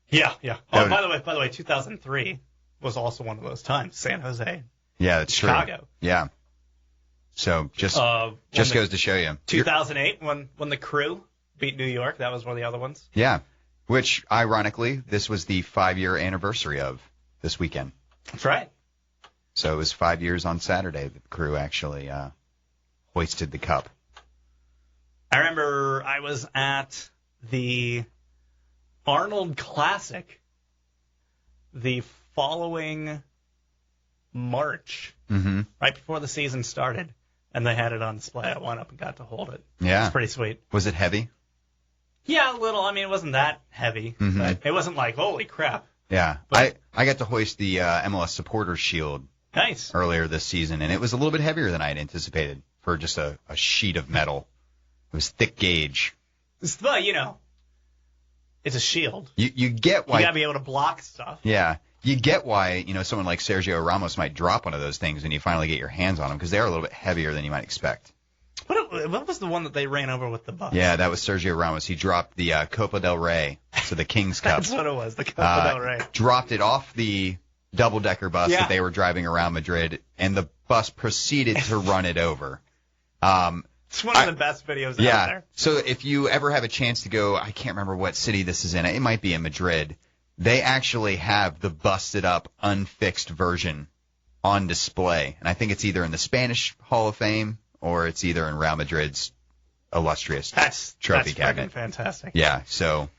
Speaker 1: Yeah. Oh, by the way, 2003 was also one of those times. San Jose.
Speaker 2: Yeah, that's
Speaker 1: Chicago.
Speaker 2: True. Yeah. So just goes to show you.
Speaker 1: 2008 when the Crew beat New York. That was one of the other ones.
Speaker 2: Yeah. Which, ironically, this was the 5-year anniversary of this weekend.
Speaker 1: That's right.
Speaker 2: So it was 5 years on Saturday that the Crew actually hoisted the cup.
Speaker 1: I remember I was at the Arnold Classic the following March, right before the season started, and they had it on display. I went up and got to hold it.
Speaker 2: Yeah.
Speaker 1: It was pretty sweet.
Speaker 2: Was it heavy?
Speaker 1: Yeah, a little. I mean, it wasn't that heavy, but it wasn't like, holy crap.
Speaker 2: Yeah.
Speaker 1: But,
Speaker 2: I got to hoist the MLS Supporters Shield earlier this season, and it was a little bit heavier than I had anticipated for just a sheet of metal. It was thick gauge.
Speaker 1: Well, it's a shield.
Speaker 2: You get why.
Speaker 1: You got to be able to block stuff.
Speaker 2: Yeah. You get why, someone like Sergio Ramos might drop one of those things when you finally get your hands on them, because they are a little bit heavier than you might expect.
Speaker 1: What was the one that they ran over with the bus?
Speaker 2: Yeah, that was Sergio Ramos. He dropped the Copa del Rey, so the King's Cup.
Speaker 1: That's what it was, the Copa del Rey.
Speaker 2: Dropped it off the double-decker bus that they were driving around Madrid, and the bus proceeded to run it over.
Speaker 1: It's one of the best videos out there.
Speaker 2: Yeah, so if you ever have a chance to go, I can't remember what city this is in. It might be in Madrid. They actually have the busted-up, unfixed version on display, and I think it's either in the Spanish Hall of Fame or it's either in Real Madrid's illustrious trophy cabinet.
Speaker 1: That's fantastic.
Speaker 2: Yeah, so...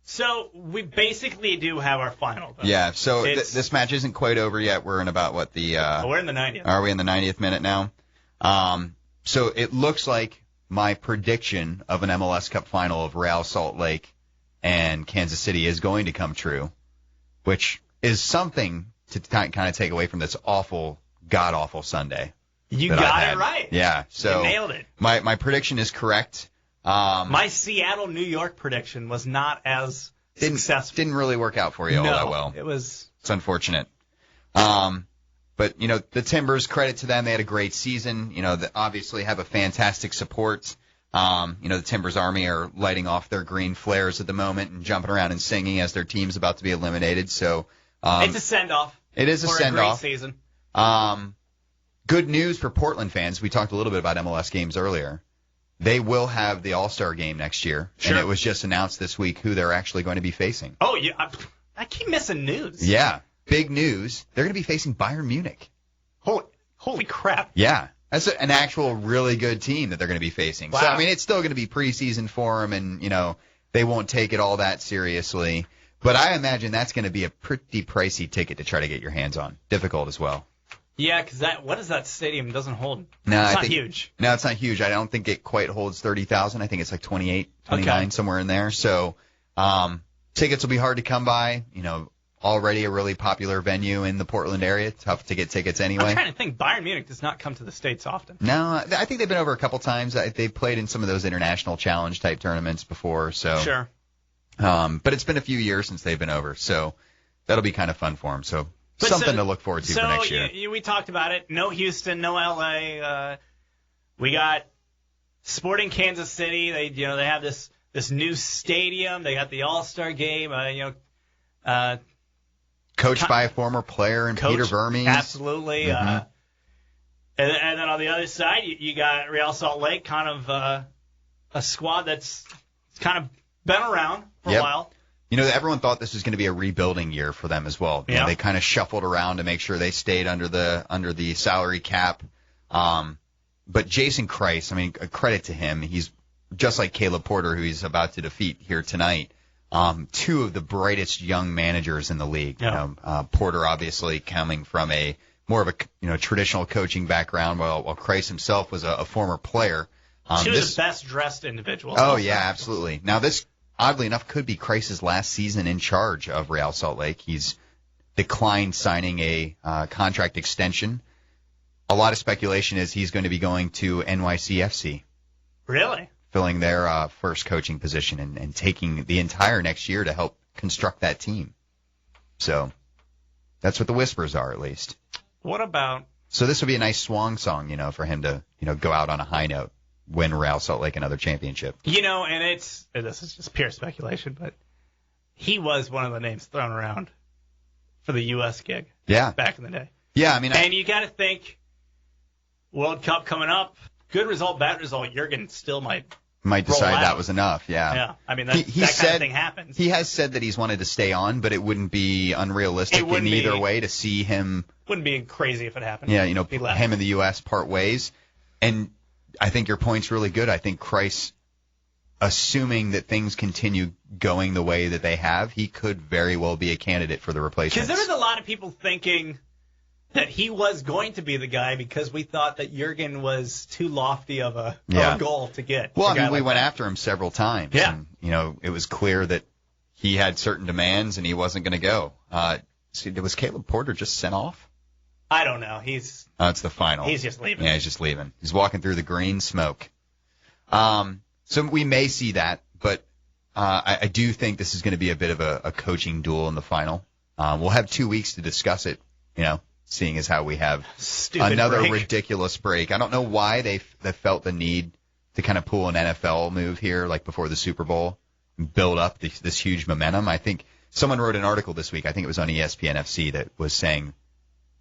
Speaker 1: So we basically do have our final, though.
Speaker 2: Yeah, so this match isn't quite over yet. We're in about, we're
Speaker 1: in the 90th.
Speaker 2: Are we in the 90th minute now? So it looks like my prediction of an MLS Cup final of Real Salt Lake and Kansas City is going to come true, which is something to kind of take away from this awful, god-awful Sunday.
Speaker 1: You got it right.
Speaker 2: Yeah, so
Speaker 1: you nailed it.
Speaker 2: My prediction is correct.
Speaker 1: My Seattle-New York prediction was not as successful.
Speaker 2: Didn't really work out for you all that well.
Speaker 1: It's
Speaker 2: unfortunate. But, the Timbers, credit to them. They had a great season. They obviously have a fantastic support. The Timbers Army are lighting off their green flares at the moment and jumping around and singing as their team's about to be eliminated. So
Speaker 1: it's a send-off.
Speaker 2: It is a send-off.
Speaker 1: For a great season.
Speaker 2: Good news for Portland fans. We talked a little bit about MLS games earlier. They will have the All-Star game next year.
Speaker 1: Sure.
Speaker 2: And it was just announced this week who they're actually going to be facing.
Speaker 1: Oh, yeah. I keep missing news.
Speaker 2: Yeah. Big news. They're going to be facing Bayern Munich.
Speaker 1: Holy crap.
Speaker 2: Yeah. That's an actual really good team that they're going to be facing.
Speaker 1: Wow.
Speaker 2: So, it's still going to be preseason for them, and, they won't take it all that seriously. But I imagine that's going to be a pretty pricey ticket to try to get your hands on. Difficult as well.
Speaker 1: Yeah, because what is that stadium doesn't hold?
Speaker 2: No,
Speaker 1: it's not huge.
Speaker 2: No, it's not huge. I don't think it quite holds 30,000. I think it's like 28, 29, somewhere in there. So tickets will be hard to come by. Already a really popular venue in the Portland area. Tough to get tickets anyway.
Speaker 1: I'm trying to think. Bayern Munich does not come to the States often.
Speaker 2: No, I think they've been over a couple times. They've played in some of those international challenge type tournaments before. So
Speaker 1: sure.
Speaker 2: But it's been a few years since they've been over, so that'll be kind of fun for them. So something to look forward to for next year.
Speaker 1: So we talked about it. No Houston, no LA. We got Sporting Kansas City. They have this new stadium. They got the All-Star game.
Speaker 2: Coached by a former player in Peter Vermes.
Speaker 1: Absolutely. And then on the other side, you got Real Salt Lake, kind of a squad that's kind of been around for a while.
Speaker 2: Everyone thought this was going to be a rebuilding year for them as well. They kind of shuffled around to make sure they stayed under the salary cap. But Jason Kreis, credit to him. He's just like Caleb Porter, who he's about to defeat here tonight. Two of the brightest young managers in the league.
Speaker 1: Yeah.
Speaker 2: Porter obviously coming from a more of a traditional coaching background, while Kreis himself was a former player.
Speaker 1: Two of the best dressed individuals.
Speaker 2: Oh yeah, absolutely. Now this, oddly enough, could be Kreis's last season in charge of Real Salt Lake. He's declined signing a contract extension. a lot of speculation is he's going to be going to NYCFC.
Speaker 1: Really?
Speaker 2: Filling their first coaching position and taking the entire next year to help construct that team. So that's what the whispers are, at least.
Speaker 1: What about...
Speaker 2: So this would be a nice swan song, for him to, go out on a high note, win Real Salt Lake another championship.
Speaker 1: And this is just pure speculation, but he was one of the names thrown around for the U.S. gig.
Speaker 2: Yeah.
Speaker 1: Back in the day.
Speaker 2: Yeah,
Speaker 1: and you got to think, World Cup coming up, good result, bad result, Jurgen still might
Speaker 2: decide that was enough, yeah.
Speaker 1: Yeah, that kind of thing happens.
Speaker 2: He has said that he's wanted to stay on, but it wouldn't be unrealistic in either way to see him.
Speaker 1: Wouldn't be crazy if it happened.
Speaker 2: Yeah, him and the U.S. part ways. And I think your point's really good. I think Kreis, assuming that things continue going the way that they have, he could very well be a candidate for the replacement.
Speaker 1: Because there was a lot of people thinking that he was going to be the guy because we thought that Jurgen was too lofty of a goal to get.
Speaker 2: Well, we went after him several times.
Speaker 1: Yeah.
Speaker 2: And, it was clear that he had certain demands and he wasn't going to go. Was Caleb Porter just sent off?
Speaker 1: I don't know.
Speaker 2: It's the final.
Speaker 1: He's just leaving.
Speaker 2: Yeah, he's just leaving. He's walking through the green smoke. So we may see that, but I do think this is going to be a bit of a coaching duel in the final. We'll have 2 weeks to discuss it, seeing as how we have another ridiculous break. I don't know why they felt the need to kind of pull an NFL move here, like before the Super Bowl, and build up this huge momentum. I think someone wrote an article this week, I think it was on ESPN FC, that was saying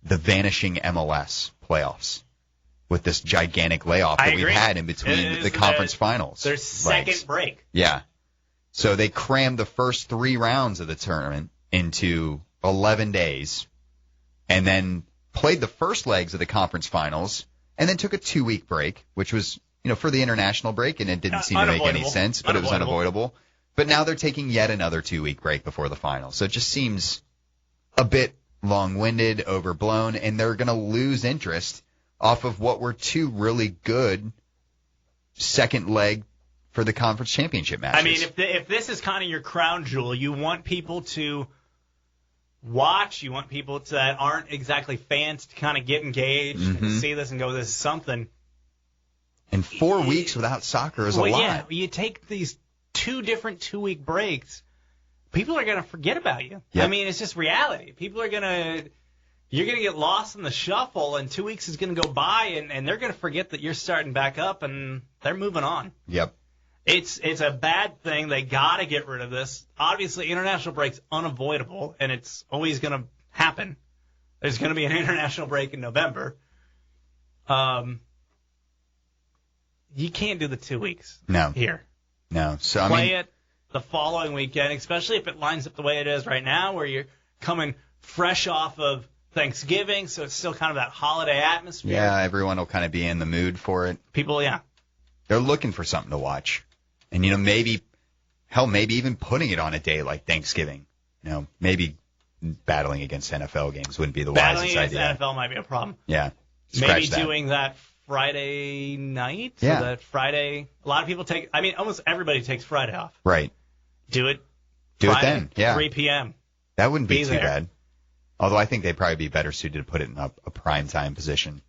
Speaker 2: the vanishing MLS playoffs with this gigantic layoff that we've had in between the conference finals.
Speaker 1: Their second break.
Speaker 2: Yeah. So they crammed the first 3 rounds of the tournament into 11 days, and then played the first legs of the conference finals, and then took a 2-week break, which was, for the international break, and it didn't seem to make any sense, but it was unavoidable. But now they're taking yet another 2-week break before the final. So it just seems a bit long-winded, overblown, and they're going to lose interest off of what were 2 really good second leg for the conference championship matches.
Speaker 1: I mean, if this is kind of your crown jewel, you want people to watch, you want people that aren't exactly fans to kind of get engaged and see this and go, this is something.
Speaker 2: And 4 weeks without soccer is a lot.
Speaker 1: Yeah, you take these 2 different 2-week breaks, people are going to forget about you.
Speaker 2: Yep.
Speaker 1: I mean, it's just reality. You're going to get lost in the shuffle, and 2 weeks is going to go by, and they're going to forget that you're starting back up, and they're moving on.
Speaker 2: Yep.
Speaker 1: It's a bad thing. They got to get rid of this. Obviously, international break's unavoidable, and it's always going to happen. There's going to be an international break in November. You can't do the 2 weeks here.
Speaker 2: No. So
Speaker 1: Play it the following weekend, especially if it lines up the way it is right now, where you're coming fresh off of Thanksgiving, so it's still kind of that holiday atmosphere.
Speaker 2: Yeah, everyone will kind of be in the mood for it.
Speaker 1: People,
Speaker 2: they're looking for something to watch. And, maybe even putting it on a day like Thanksgiving. Maybe battling against NFL games wouldn't be the wisest idea.
Speaker 1: Battling against NFL might be a problem.
Speaker 2: Yeah.
Speaker 1: Maybe doing that Friday night.
Speaker 2: Yeah.
Speaker 1: So that Friday, a lot of people almost everybody takes Friday off.
Speaker 2: Right.
Speaker 1: Do it
Speaker 2: Friday, then, yeah.
Speaker 1: 3 p.m.
Speaker 2: That wouldn't be too bad. Although I think they'd probably be better suited to put it in a primetime position.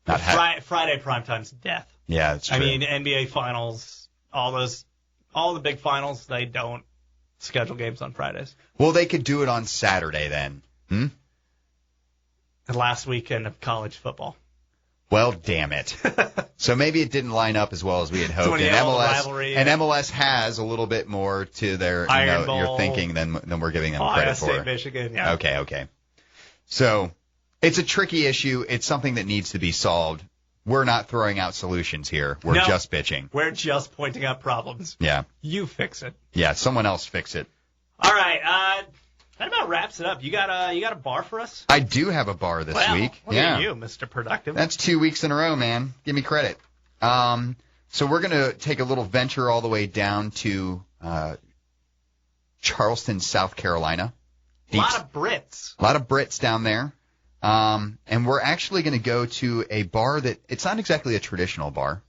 Speaker 1: Friday primetime's death.
Speaker 2: Yeah, that's true.
Speaker 1: I mean, NBA Finals, all the big finals, they don't schedule games on Fridays.
Speaker 2: Well, they could do it on Saturday then.
Speaker 1: The last weekend of college football.
Speaker 2: Well, damn it. So maybe it didn't line up as well as we had hoped. And MLS has a little bit more to their your thinking than we're giving them credit for.
Speaker 1: Ohio State, Michigan, yeah.
Speaker 2: Okay. So it's a tricky issue. It's something that needs to be solved. We're not throwing out solutions here. We're just bitching.
Speaker 1: We're just pointing out problems.
Speaker 2: Yeah.
Speaker 1: You fix it.
Speaker 2: Yeah, someone else fix it.
Speaker 1: All right. That about wraps it up. You got a bar for us?
Speaker 2: I do have a bar this week.
Speaker 1: Look at you, Mr. Productive.
Speaker 2: That's 2 weeks in a row, man. Give me credit. So we're going to take a little venture all the way down to Charleston, South Carolina.
Speaker 1: A lot of Brits.
Speaker 2: A lot of Brits down there. And we're actually going to go to a bar that it's not exactly a traditional bar.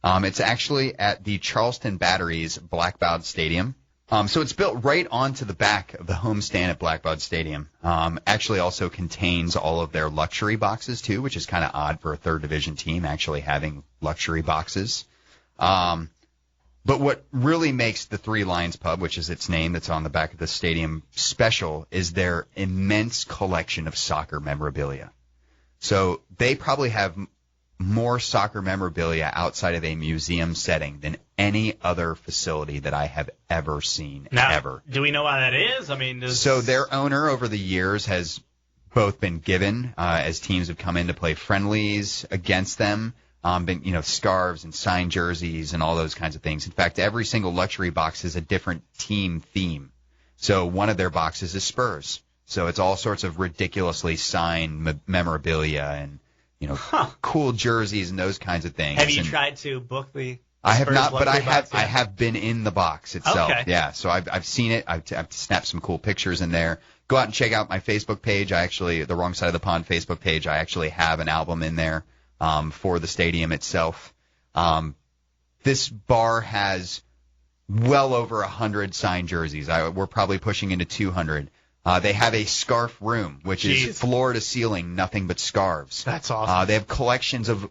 Speaker 2: It's actually at the Charleston Battery's Black Cloud Stadium. So it's built right onto the back of the homestand at Blackbaud Stadium. Actually also contains all of their luxury boxes, too, which is kind of odd for a third division team actually having luxury boxes. But what really makes the Three Lions Pub, which is its name that's on the back of the stadium, special is their immense collection of soccer memorabilia. So they probably have more soccer memorabilia outside of a museum setting than any other facility that I have ever seen, ever.
Speaker 1: Do we know why that is? I mean,
Speaker 2: So their owner over the years has both been given as teams have come in to play friendlies against them, been, scarves and signed jerseys and all those kinds of things. In fact, every single luxury box is a different team theme. So one of their boxes is Spurs. So it's all sorts of ridiculously signed memorabilia and cool jerseys and those kinds of things.
Speaker 1: Have you tried to book the?
Speaker 2: I have not, but I have been in the box itself.
Speaker 1: Okay.
Speaker 2: Yeah, so I've seen it. I've snapped some cool pictures in there. Go out and check out my Facebook page. The Wrong Side of the Pond Facebook page. I actually have an album in there for the stadium itself. This bar has well over 100 signed jerseys. We're probably pushing into 200. They have a scarf room, which is floor to ceiling, nothing but scarves.
Speaker 1: That's awesome.
Speaker 2: They have collections of,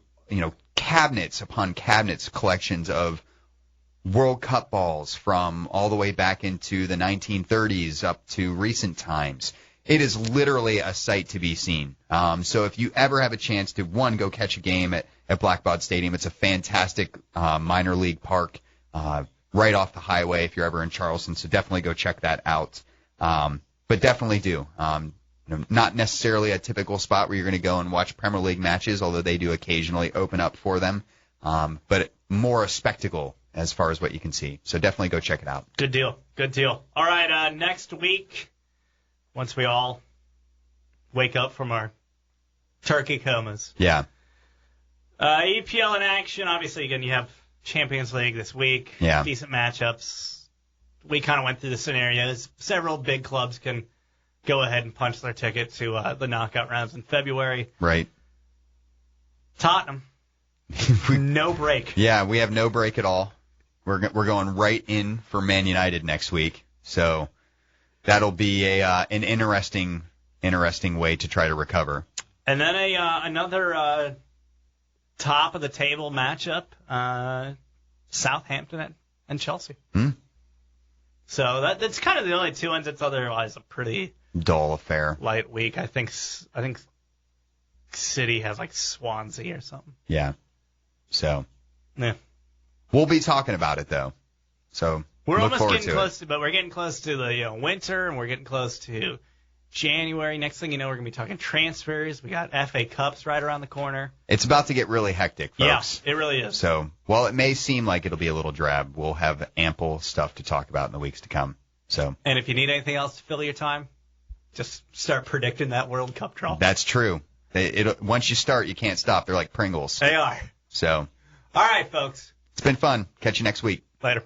Speaker 2: cabinets upon cabinets, collections of World Cup balls from all the way back into the 1930s up to recent times. It is literally a sight to be seen. So if you ever have a chance to, one, go catch a game at Blackbaud Stadium, it's a fantastic minor league park right off the highway if you're ever in Charleston, so definitely go check that out. But definitely do. Not necessarily a typical spot where you're going to go and watch Premier League matches, although they do occasionally open up for them. But more a spectacle as far as what you can see. So definitely go check it out.
Speaker 1: Good deal. Good deal. All right, next week, once we all wake up from our turkey comas.
Speaker 2: Yeah.
Speaker 1: EPL in action. Obviously, again, you have Champions League this week.
Speaker 2: Yeah.
Speaker 1: Decent matchups. We kind of went through the scenarios. Several big clubs can go ahead and punch their ticket to the knockout rounds in February.
Speaker 2: Right.
Speaker 1: Tottenham, no break.
Speaker 2: Yeah, we have no break at all. We're going right in for Man United next week, so that'll be an interesting way to try to recover. And
Speaker 1: then another top of the table matchup, Southampton and Chelsea. So that's kind of the only two ends. It's otherwise a pretty
Speaker 2: dull affair.
Speaker 1: Light week. I think City has like Swansea or something.
Speaker 2: Yeah. So.
Speaker 1: Yeah.
Speaker 2: We'll be talking about it though. So
Speaker 1: we're almost getting close to, but we're getting close to the winter, and we're getting close to January. Next thing you know, we're gonna be talking transfers. We got FA Cups right around the corner.
Speaker 2: It's about to get really hectic, folks.
Speaker 1: Yeah, it really is.
Speaker 2: So while it may seem like it'll be a little drab, we'll have ample stuff to talk about in the weeks to come. So.
Speaker 1: And if you need anything else to fill your time, just start predicting that World Cup draw.
Speaker 2: That's true. Once you start, you can't stop. They're like Pringles.
Speaker 1: They are.
Speaker 2: So.
Speaker 1: All right, folks.
Speaker 2: It's been fun. Catch you next week.
Speaker 1: Later.